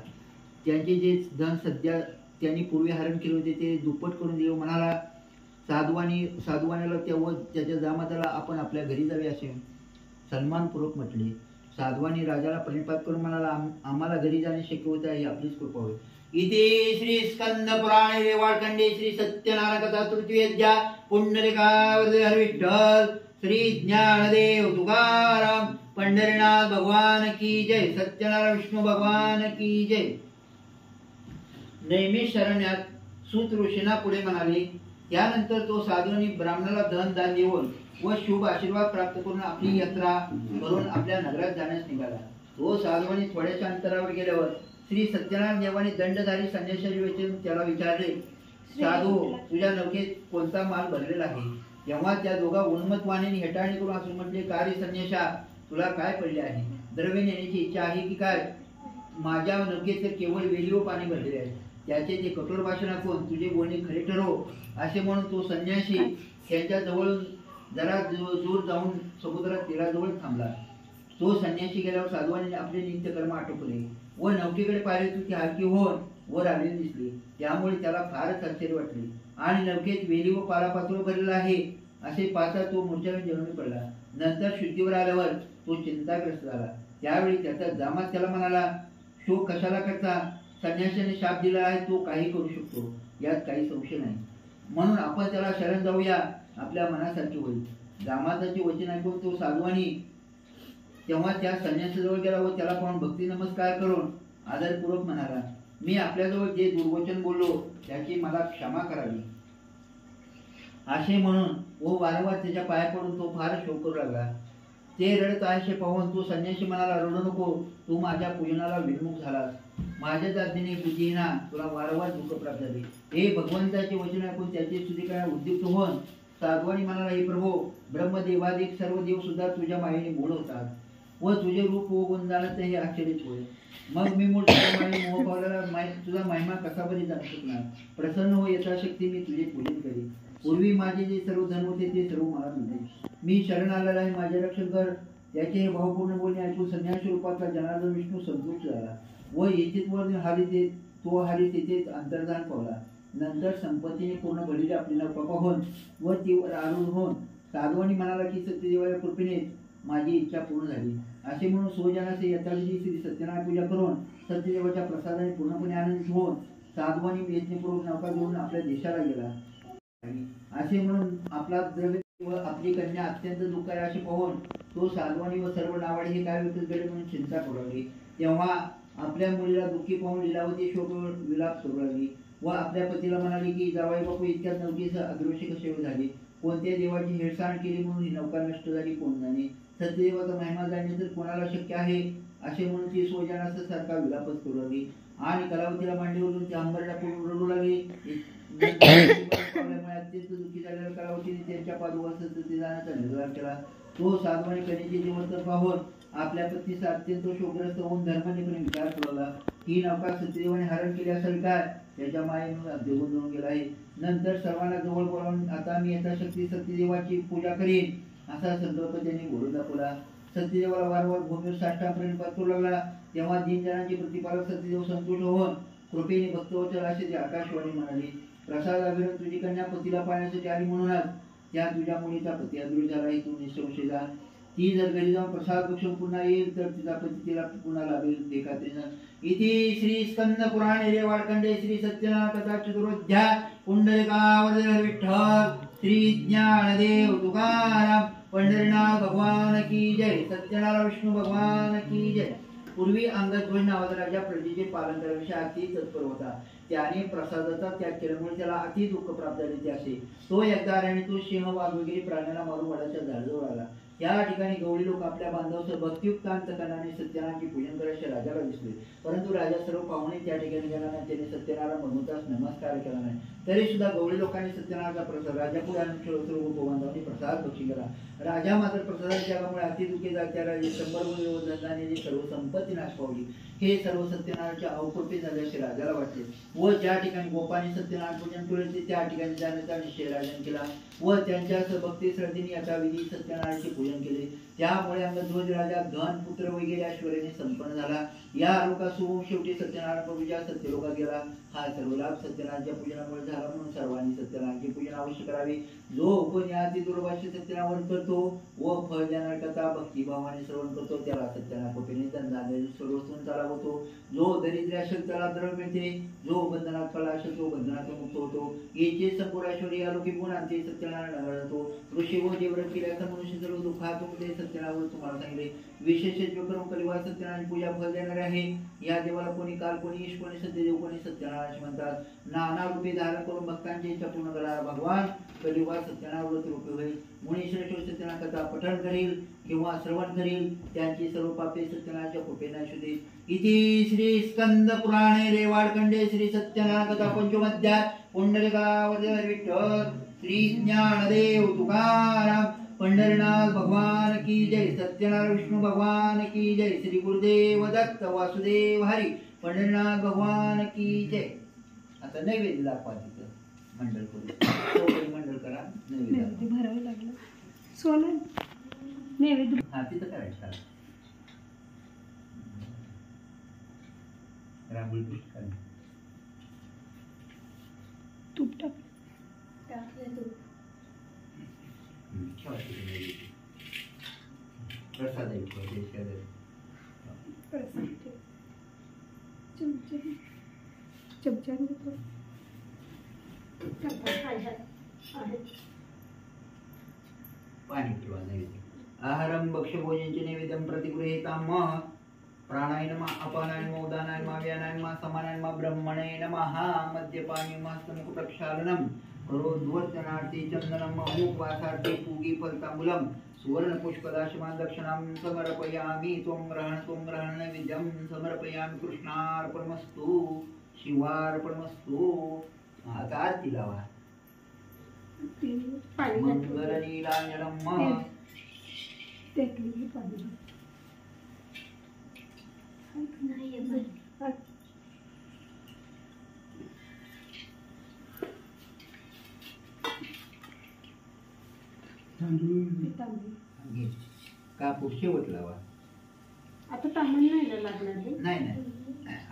त्यांचे जे धन सध्या त्यांनी पूर्वी हरण केले होते ते दुप्पट करून दिले. म्हणाला, साधवानीला व त्याच्या दामाताला आपण आपल्या घरी जावे असे सन्मानपूर्वक म्हटले. साधवानी राजाला प्रणिपात करून म्हणाला, आम्हाला घरी जाणे शक्य होते आहे, आपलीच कृपा होईल. इति श्री स्कंद पुराणे रेवाळखंडे श्री सत्यनारायण कथा तृतीय पुंडलिकावरदे हरी विठ्ठल श्री ज्ञानदेव तुकाराम पंढरीनाथ भगवान की जय. सत्यनारायण विष्णू भगवान की जय. नेहमी शरण्यात सूत ऋषींना पुढे म्हणाले. त्यानंतर तो साधूंनी ब्राह्मणाला धन दान देऊन व शुभ आशीर्वाद प्राप्त करून आपली यात्रा करून आपल्या नगरात जाण्यास निघाला. तो साधूंनी थोड्याशा अंतरावर गेल्यावर श्री सत्यनारायण देवाने दंडधारी संन्याशाचे वचन त्याला विचारले, साधू, तुझ्या नौकेत कोणता माल भरलेला आहे? तेव्हा त्या दोघा उन्मत्त वाणीने हेटाळणी करून असून म्हटले, का रे संन्याशा, तुला काय पडले आहे? द्रव्य नेण्याची इच्छा आहे की काय? माझ्या नौकेत तर केवळ वेली व पाणी भरलेले आहे. त्याचे ते कठोर भाषण ऐकून तुझे बोलणे खरे ठरो असे म्हणून तो संन्यासी त्यांच्या जवळ जरा दूर जाऊन समुद्रात तीराजवळ थांबला. तो संन्यासी गेल्यावर साधवाने आपले नित्यकर्म आटोपले व नौकेकडे पाहिले तर ती हलकी होऊन वर आलेली दिसली. त्यामुळे त्याला फारच आश्चर्य वाटले आणि नौकेत वेली व पालापाचोळ भरलेला आहे असे पाहता तो मूर्छेने जमिनी पडला. नंतर शुद्धीवर आल्यावर तो चिंताग्रस्त झाला. त्यावेळी त्याचा दामात त्याला म्हणाला, शोक कशाला करता? संन्याशाने शाप दिला आहे, तो काही करू शकतो, यात काही संशय नाही. म्हणून आपण त्याला शरण जाऊया, आपल्या मनासारखे होईल. दामाताचे वचन ऐकून तो साधवानी तेव्हा त्या संन्यासाजवळ गेला व त्याला पाहून भक्ती नमस्कार करून आदरपूर्वक म्हणाला, मी आपल्याजवळ जे दुर्वचन बोललो त्याची मला क्षमा करावी असे म्हणून व वारंवार त्याच्या पाया पडून तो फार शोक करू लागला. ते रडत आहे पाहून तो संन्यासी म्हणाला, रडू नको, तू माझ्या पूजनाला विमुख झालास. माझ्या जातीने बुद्धीना तुला वारंवार दुःख प्राप्त झाले. हे भगवंताचे वचन ऐकून त्याची स्तुती करायला उद्युक्त होऊन साधवानी म्हणाला, हे प्रभो, ब्रह्मदेवादिक सर्व देव सुद्धा तुझ्या मायेने मूळ होतात व तुझे रूप व गुण जाणत हे आश्चर्यच होय. मग मी मूळ मोह पावलेला तुझा महिमा कसा बरी जाणू शकणार? प्रसन्न हो, यथाशक्ती मी तुझे पूजन करेन. पूर्वी माझे जे सर्व धन होते ते सर्व मला मिळते. मी शरण आलेला आहे, माझे रक्षण कर. त्याचे हे भावपूर्ण बोलणे ऐकून संन्यासी रूपातला जनार्दन विष्णू संतुष्ट झाला व येथेच हरी तेथेच अंतर्धान पावला. नंतर संपत्तीने पूर्ण भरलेली आपली नौका पाहून व ती आरूढ होऊन साधवानी म्हणाला की सत्यदेवाच्या कृपेने माझी इच्छा पूर्ण झाली असे म्हणून स्वजनाचे यथाविधी श्री सत्यनारायण पूजा करून सत्यदेवाच्या प्रसादाने पूर्णपणे आनंदित होऊन साधवानी यज्ञपूर्वक नौका घेऊन आपल्या देशाला गेला. असे म्हणून आपला द्रव्य व आपली कन्या अत्यंत दुःखात असे पाहून तो साधवानी व सर्व नावाडी हे काय गडे म्हणून चिंता करू लागली. तेव्हा आपल्या मुलीला दुःखी पाहून लीलावती शोक विलाप करू लागली व आपल्या पतीला म्हणाली की जावाई बापू इतक्यात नौकेस अदृश्य कसे झाले, कोणत्या देवाची हेळसांड केली म्हणून ही नौका नष्ट झाली कोण जाणे, सत्यदेवाचा महिमा जाणणे तर कोणाला शक्य आहे असे म्हणून ती स्वजनासारखा विलापच करू लागली आणि कलावतीला मांडीवरून त्या अंबरला पडून रडू लागली. अत्यंत दुःखी झालेल्या कलावतीने त्यांच्या पादुकास जाण्याचा निर्धार केला. तो साधवाने कन्येचे जीवन पाहून आपल्या पत्नीचा अत्यंत शोकग्रस्त होऊन धर्मानेपणे विचार करू ही नौका सत्यदेवाने हरण केली असेल काय, त्याच्या मायेने अगदी गोंधळून गेला आहे. नंतर सर्वांना जवळ बोलावून आता मी यथाशक्ती सत्यदेवाची पूजा करीन असा संकल्प त्यांनी बोलून दाखवला. सत्यदेवाला वारंवार भूमीवर साष्टांगपर्यंत पत्करू लागला. तेव्हा दीनजनांचे प्रतिपालक सत्यदेव संतुष्ट होऊन कृपेने भक्तवचन असे ते आकाशवाणी म्हणाले, प्रसादाविरुद्ध तुझी कन्या पतीला पाहण्यासाठी आली म्हणूनच त्या तुझ्या मुलीचा पती अदृश्य झाला आहे. तू निसंशय जा. ती जर घरी जाऊन प्रसाद भक्षण पुन्हा येईल तर तिचा पती तिला पुन्हा लाभेल ते खात्रीनं. इति श्री स्कंद पुराणे रेवाडखंडे श्री सत्यनारायण कथा चतुरोध्याय पुंडलिकावरदे विठ्ठल श्री ज्ञानदेव तुकाराम पंढरीनाथ भगवान की जय. सत्यनारायण विष्णू भगवान की जय. पूर्वी अंगध्वज नावाचा राजा प्रजेचे पालन करण्याविषयी अति तत्पर होता. त्याने प्रसादाचा त्याग केल्यामुळे त्याला अति दुःख प्राप्त झाले. असे तो एकदा आणि तो सिंह वाघ वगैरे प्राण्याला मारून वडाच्या झाडाजवळ आला. या ठिकाणी गवळी लोक आपल्या बांधवासह भक्तियुक्त अंतकरणाने सत्यनारायणचे पूजन करायचे राजाला दिसले. परंतु राजा सर्व पाहुणे त्या ठिकाणी गेला नाही. त्याने सत्यनारायण म्हणूनच नमस्कार केला नाही. तरी सुद्धा गवळी लोकांनी सत्यनारायणचा प्रसाद राजापुढे आणून सर्व बांधवांनी प्रसाद भक्षी केला. राजा मात्र प्रसादाच्या त्यागामुळे अति दुःखी त्या राजे 100 धनाने सर्व संपत्ती नाश पावली. हे सर्व सत्यनारायणच्या अवकृपे झाले असे राजाला वाटले व ज्या ठिकाणी गोपाने सत्यनारायण पूजन केले त्या ठिकाणी जाण्याचा निश्चय राजाने केला व त्यांच्या भक्ती श्रद्धेने याचा विधी सत्यनारायणचे पूजन केले. त्यामुळे अंगध्वज राजा धन पुत्र वगैरे ऐश्वर्याने संपन्न झाला. या लोकासुम शेवटी सत्यनारायण प्रभूच्या सत्यलोकात गेला. हा सर्व लाभ सत्यनारायणच्या पूजनामुळे झाला म्हणून सर्वांनी सत्यनारायणचे पूजन अवश्य करावे. जो कोणी अति दुर्भाष्य सत्यनारायण करतो व फळ देणार कथा भक्तिभावाने श्रवण करतो त्याला सत्यनारायण कृपेने धनधान्य सर्व संसारा होतो. जो दरिद्र असेल त्याला द्रव्य मिळते. जो बंधनात पडला असेल तो बंधनातून मुक्त होतो. याचे संपूर्ण ऐश्वर्य अलौकिक गुण आणते सत्यनारायण जातो. ऋषी व जे व्रत केल्याचा मनुष्य सर्व दुःखातून ते सत्यनारायण तुम्हाला सांगितले. विशेष करून कलिवार सत्यनारायण पूजा फल देणारे आहे. या देवाला कोणी काल कोणी ईश कोणी सत्यदेव कोणी सत्यनारायण म्हणतात. नाना रूपे धारण करून भक्तांची इच्छा पूर्ण करणारा भगवान कलिवार सत्यनारायण व्रत रूपी होईल. मुनी श्रेष्ठ सत्यनारायण कथा पठण करील किंवा श्रवण करील त्यांची सर्व पापे सत्यनारायणच्या कृपेने नाश होतील. इति श्री स्कंद पुराणे रेवाडखंडे श्री सत्यनारायण कथा पंचमोध्याय पुंडलिकावरदे विठ्ठल श्री ज्ञानदेव तुकाराम पंढरीनाथ भगवान की जय. सत्यनारायण विष्णू भगवान की जय. श्री गुरुदेव दत्त वासुदेव हरी पंढरीनाथ भगवान की जय. आता नैवेद्य दाखवा तिथं मंडळ करून मंडळ करा. नैवेद्य भरावं लागलं सोनं नैवेद्य हा तिथं करायचं. रांगोळी पुष्कळ तूप टाक. प्रसाद चमचा पाणी किंवा नैवेद्य. आहारम भक्ष्यभोजनचे नैवेद्यम प्रतिगृहीताम प्राणाय नमः अपानाय नमः उदानाय नमः व्यानाय नमः समानाय नमः ब्रह्मणे नमः मद्यपानी नमः स्तमुख प्रक्षालनम करोद्वर्तनार्थी चंदनम मुखवासार्थी पूगी फलतांबूलम सुवर्ण पुष्पदाशमान दक्षिणां समर्पयामि. त्वं ग्रहण नैवेद्यं समर्पयामि. कृष्णार्पणमस्तु शिवार्पणमस्तु. आता आरती लावा. मंगलनीराजनम कापूर शेवट लावा. आता तांबूळ नाही लागणार. नाही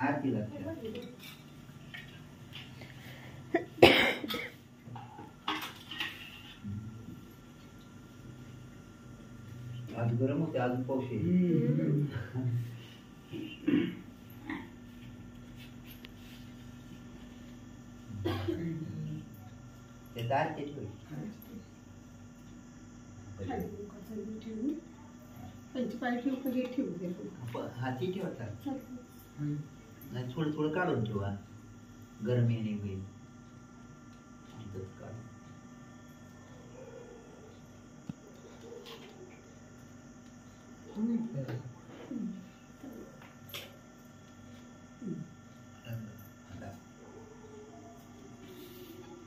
आरती लागते. आज गरम होते. आज पाऊस येईल. त्याचा आरती ठेवली हाती ठेवतात नाही थोडं थोडं काढून ठेवा गरमीने होईल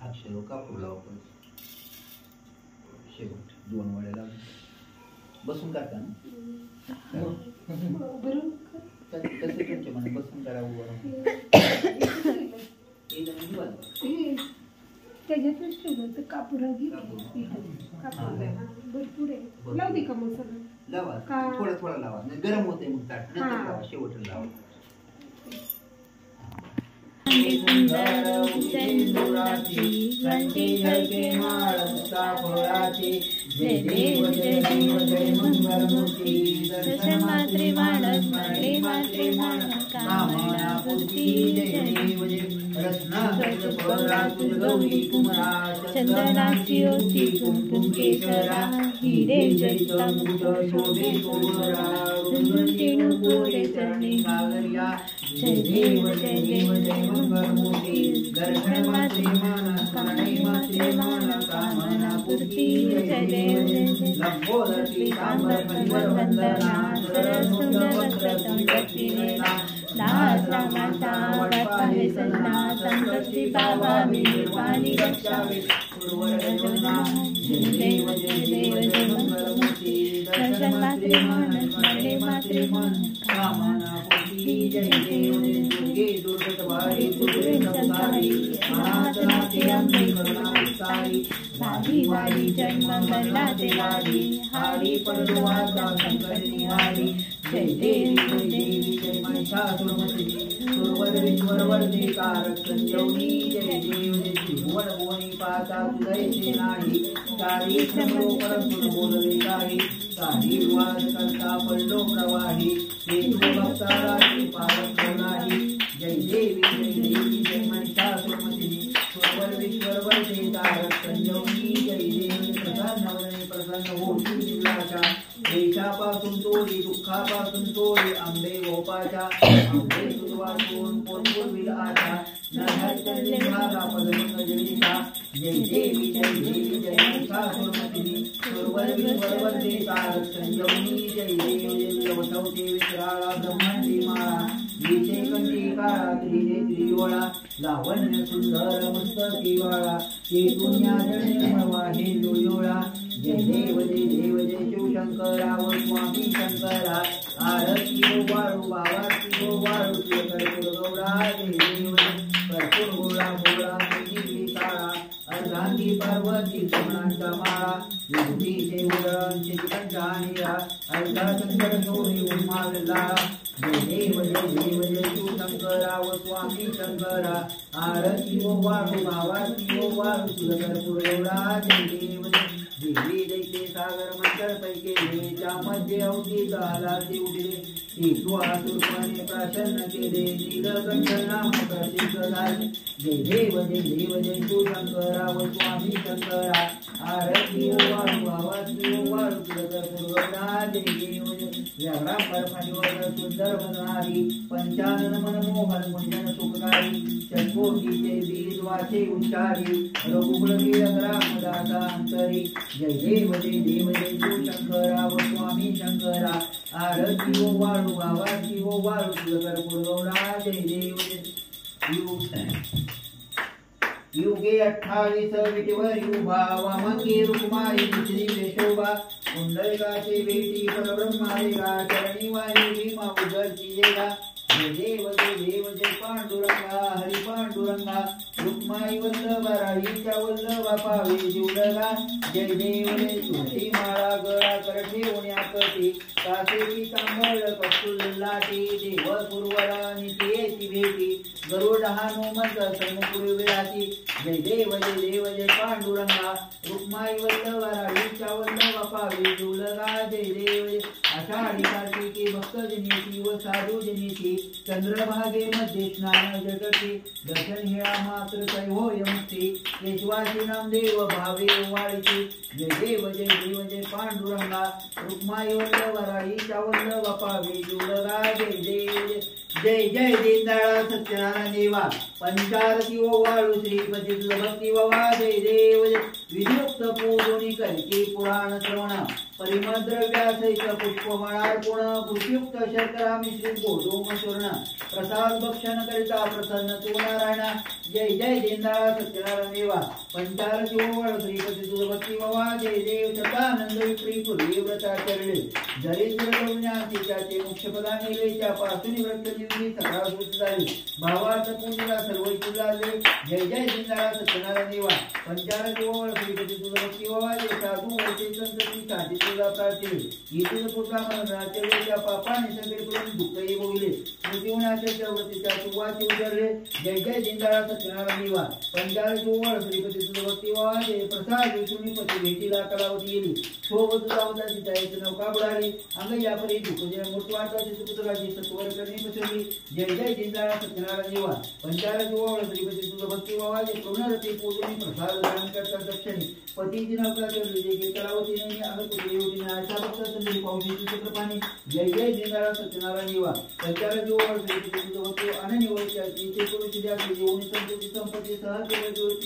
अक्षर कापूर लावू आपण शेवट 2 वड्या लावून बसून करता ना कसं तुमच्या मनात बसून करा उभं त्याच्यातच ठेवलं तर कापुरा भरपूर आहे लावू दे का मग सगळं लावा थोडा थोडा लावा गरम होते मग ताट नंतर लावा शेवट लावा सुंदर सेंदुराची गंधी झळके माळ फळाची जय देव जय देव जय मंगलमूर्ती दर्शन मात्रे मानस स्मरणे मात्रे मानस कामना पूर्ती जय देव जय रत्नाकर गौरी कुमरा चंदनाची ओटी कुंकुम केशरा हिरे जयता मुकुट शोभे गोरा रुंदीणू गोरे चरणी कागरिया जय देव जय मंगलमूर्ती दर्शन मात्रे मानस स्मरणे मात्रे मानस कामना पूर्ती जय देव जय लंबोदरी तांबर परिवर वंदना सरसुंदर वस्त्रं दक्षिणेना दास रामाचा वाटपावे सजना संकष्टी बाबा निर्वाणी रक्षावे जय देव जय मंगलमूर्ती दर्शन मात्रे मानस स्मरणे मात्रे मानस कामना पूर्ती जय देव जय दुर्गे दुर्गतवारी दुर्गे संसारी महासनाची अंबे करुणाविस्तारी सारी वारी जन्म मरला देवारी हारी पडवाचा संकट निहारी जय देवी जय देवी जय महिषासुरमर्दिनी सुरवरविश्वरवर्धे कारक संजीवनी जय देव जय त्रिभुवन भुवनी पाता तुझैसे नाही सारी श्रमो परंतु बोलले काही सारी वाद करता पडलो प्रवाही हे तू भक्ताला पारक नाही जय देवी जय महिषासुरमर्दिनी सुरवरविश्वरवर्धे कारक संजीवनी जय देवी प्रसन्न होती निलाशा देशापासून तोडी दुःखापासून तोडी आंबे गोपाच्या आंबे सुरवातून पोटपूर्वील आशा नरहरचंद्रे भागा पदरंग जगदीशा जय देवी जय महिषासुरमर्दिनी सुरवरविश्वरवर्धे कारक संजीवनी जय देवी वसवते विश्राळा ब्रह्मांडी माळा विषे कंठी काळा त्रिनेत्री वळा लावण्य सुंदर मस्तकी वाळा केतुन्या जळवाहे लोयोळा जय देव जय शिवशंकरा व स्वामी शंकरा आरती हो वाळू बाबाची हो वाळू कर्पूर गौरा जय देव कर्पूर गोळा गोळा मुली काळा अर्धांगी पार्वती सोनांचा माळा विभूतीचे उरण चिंतनचा निरा अर्धा शंकर गौरी उन्मालला जय देव जय शिवशंकरा व स्वामी शंकरा आरती हो वाळू बाबाची हो वाळू कर्पूर गौरा जय देव देवी दैते सागर मंतर पैके मध्ये अवधी झाला ते उठले तू आतुरपणे प्रसन्न केले नीलकंठ नाम प्रतीक झाले जय देव जय शिवशंकरा व स्वामी शंकरा आरती हो वाळू आवाजी हो वाळू कर्पूरगौरा जय देव व्याघ्रांबर सुंदर बनणारी पंचानन मनमोहन मुंजन सुखकारी चकोटीचे बीज वाचे उच्चारी रघुकुल कीलक रामदासा अंतरी जय देव शिवशंकरा व स्वामी शंकरा आरती हो वाळू आवाजी हो वाळू कर्पूरगौरा जय देव युगे 28 विटेवर उभा वामंगी रुक्माई दुसरी पेशोबा कुंडलिकाचे बेटी परब्रह्मादेगा चरणी वाणी भीमा उदरची येगा जय देव जय पांडुरंगा हरी पांडुरंगा रुक्माई वल्लभा राहीच्या वल्लभा पावे जीवलगा जय देव तुळशी माळा गळा कर ठेवण्याकटी कासेची तांबळ कस्तुर लाटी देव गुरुवरा नित्येची भेटी गरुड हनुमंत सन्मुखी विराजी जय देव जय पांडुरंगा रुक्माई वल्लभ राडीच्या वल्लभ पावी जुलगा जय देव आषाढी कार्तिकी भक्तजनीची व साधुजनीची चंद्रभागे मध्ये स्नान जगती दर्शन हे मात्र कै होय मुक्ती केशवासी नामदेव भावे वाळीची जय देव जय पांडुरंगा रुक्माई वल्लभ राडीच्या वल्लभ पावी जुलगा जय देव जय जय दीनदयाळ सत्यनारायण देवा पंचारती ओवाळू श्रीपती भक्ती ववा जय देव विधियुक्त पूजोनी करते पुराण श्रवण परिमद्रव्यासहित पुष्पमणार्पण पुष्पयुक्त शर्करा मिश्रित गोधूम चूर्ण प्रसाद भक्षण करिता प्रसन्न तू नारायण जय जय दीनदयाळ सत्यनारायण देवा पंचारती ओवाळू श्रीपती भक्ती ववा जय देव सतानंद विप्री पूर्वी व्रताचरणे दरिद्र ज्ञातीच्याचे मुख्य पदाने पासून व्रत सकाळ सुट झाली भावार्थ पूजेला सर्व झाले जय जय दीनदयाळ सत्यनारायण देवा पंचारती ओवाळू श्रीपती भक्ती ववा जय साधू वैसे संतती साठी तुला प्रार्थी इथून पुढचा मरणाच्या वेळच्या पापाने सगळे करून दुःखही भोगले मृत्यूनाच्या वतीच्या सुवाची उजळले जय जय दीनदयाळ सत्यनारायण देवा पंचारती ओवाळू श्रीपती भक्ती ववा जय प्रसाद विष्णुनी पती भेटीला कलावती गेली सोबत जाऊन तिच्या नौका बुडाली अंग यापरी दुःखजय मृत्यूवार्ताची सुपुत्राची सत्वर करणे पसरली जय जय दीनदयाळ सत्यनारायण देवा पंचारती ओवाळू श्रीपती भक्ती ववा जय पुनरती पूजनी प्रसाद दान करता दक्षिणी पतीची नौका चढली जय कलावती नाही अंग तुझे आशा भक्त संधी पावशीची चित्रपाणी जय जय दीनदयाळ सत्यनारायण देवा पंचारती ओवाळू श्रीपती भक्ती अनन्य वैशाची ते पुरुष द्या जीवनी संपत्ती संपत्ती सहज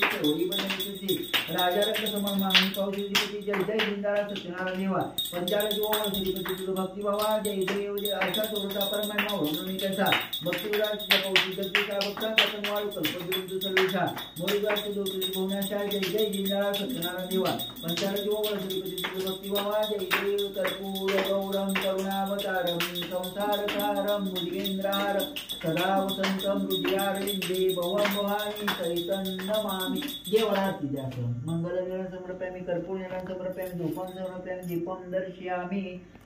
सर्वही बनवली तुझी राजा रक्त समान मागणी पावशीची पती जय जय दीनदयाळ सत्यनारायण देवा पंचारती ओवाळू श्रीपती भक्ती ववा जय देव जय आशा चोरता परमात्मा म्हणून त्याचा भक्तिविराज पावशी जगतीचा भक्तांचा संवाळू कल्पविरुद्ध सर्वेशा मोरीगाची दोषी भवनाशा जय जय दीनदयाळ सत्यनारायण देवा पंचारती ओवाळू श्रीपती भक्ती ववा जय देव कर्पूर गौरम करुणावतारम संसारसारम मुदिगेंद्रार सदा वसंतम हृदयारविंदे भवम भवानी सहितं नमामि देवळाती द्यास मंगलवेळ समर्पयामि कर्पूर निरां समर्पयामि धूपं समर्पयामि दीपं दर्शयामि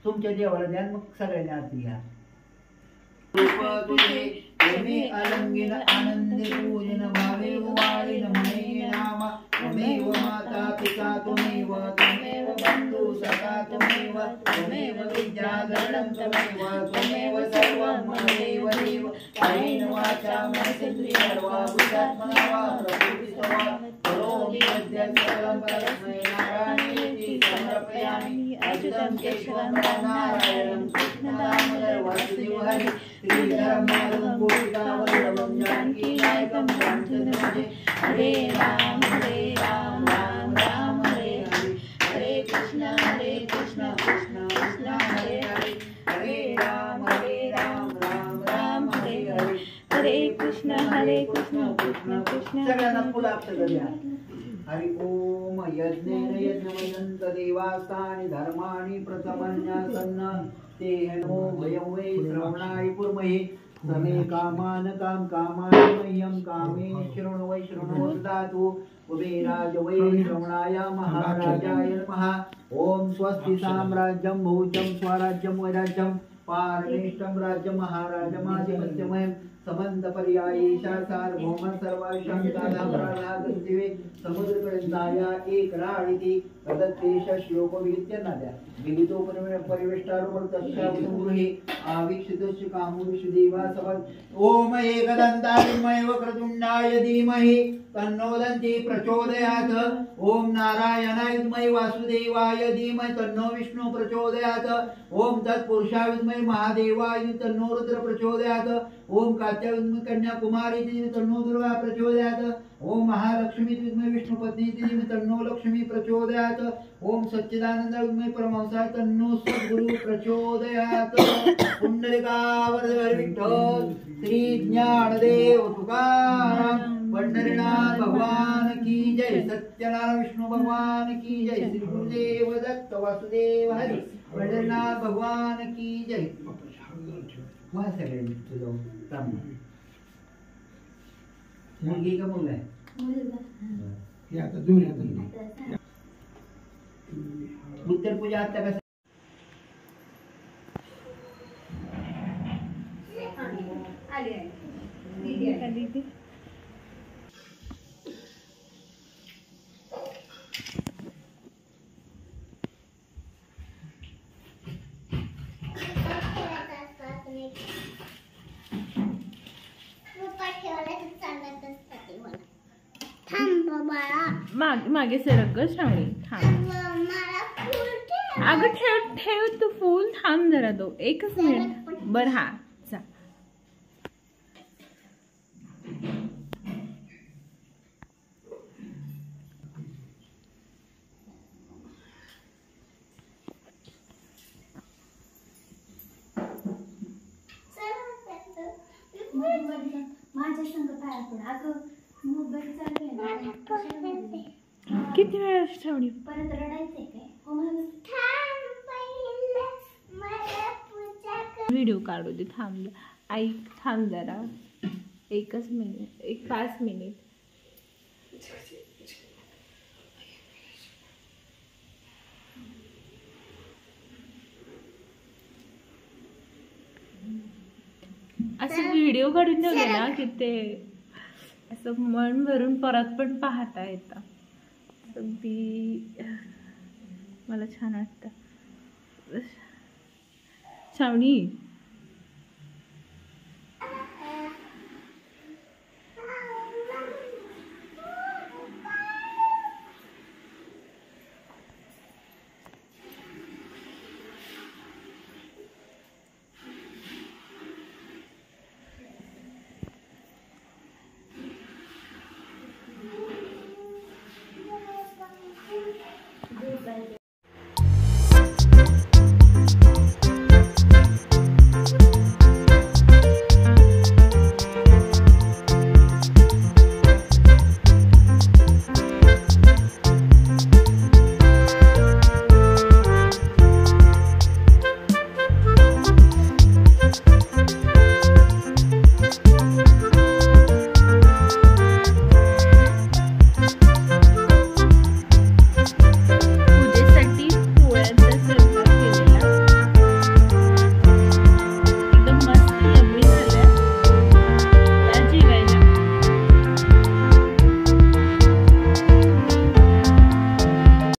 तुमच्या देवाला ध्यान मग सगळ्यांनी आरती घ्या रूप तुझे प्रेमे अलंगिन आनंदे पूजन भावे वाळीन म्हणे नामा त्वमेव माता पिता त्वमेव बंधु सखा त्वमेव विद्याधरणं त्वमेव सर्वं ममेव देव कायेन वाचा मनसेन्द्रियर्वा बुद्ध्यात्मना वा प्रकृतिस्वा करोमि यद्यत् सकलं परस्मै नारायणेति समर्पयामि अच्युतं केशवं नारायणं कृष्णदामोदर वासुदेव हरि श्रीधरं माधवं गोपिकावल्लभं जानकीनायकं रामचन्द्रं हरे राम राम राम हरे हरे हरे कृष्ण कृष्ण कृष्ण हरे हरे हरे राम राम राम हरे हरे हरे कृष्ण कृष्ण कृष्ण सगळ्यांना फुल आपलं द्या हरि ओम यज्ञेन यज्ञवदन्त देवास्तानि धर्माणि प्रथमन्यासन्न ते नो भयं वै श्रवणाय कुर्महे समे कामान कामानि मह्यं कामे शृणु वै शृणुवन्तु कुबेराज वै श्रवणाय महाराजाय नमः ओम स्वस्ति साम्राज्यं भोजं स्वराज्यं वैराज्यं पारमेष्टं राज्यं महाराजमाधिपत्यमयं समंत पर्यायी सार्वभौम सर्वांशांतालाभरालागंदिवे समुद्रपर्यंताया एक राळीती तदत्तेश श्लोको विहित्यनाद्या विहितो परिवेष्टारोवर्तस्यावतं गृहे आवीक्षितस्य कामुरुष देवा सवत् ओम एकदन्ताय वक्रतुण्डाय धीमहि तन्नो दन्ति प्रचोदयात् ओम नारायणाय विद्महे वासुदेवाय धीमहि तन्नो विष्णु प्रचोदयात् ओम तत्पुरुषाय विद्महे महादेवाय तन्नो रुद्र प्रचोदयात् ओम कात्याय विद्महे कन्याकुमारी तन्नो दुर्गा प्रचोदयात् ओम महालक्ष्मी विद्महे विष्णुपत्नी तन्नो लक्ष्मी प्रचोदयात् ओम सच्चिदानंद विद्महे परमहंसाय तन्नो सद्गुरु प्रचोदयात् पुंडलिकावरद विठ्ठल श्री ज्ञानदेव तुकाराम पंढरीनाथ भगवान की जय सत्यनारायण विष्णु भगवान की जय श्री गुरुदेव दत्त वासुदेव हरि पंढरीनाथ भगवान की जय वहाँ सगळे तुझं काम मुलगी का मुलगा आहे आता जुन्या उत्तर पूजा आता कसं आली मागे सरक ग श्रावणी, थांब. अगं ठेव ठेव तू फूल, थांब जरा तो एकच मिनिट. बर हा चा. माझ्या संग पाया पड. अगं मोबाईल चालू आहे. किती वेळ श्रावणी? परत रडायचंय काय? व्हिडिओ काढू दे, थांब ऐक, थांब जरा एकच मिनिट, 5 मिनिट. असं व्हिडिओ काढून ठेवले ना की ते असं मन भरून परत पण पाहता येतं. अगदी मला छान वाटतं. श्रावणी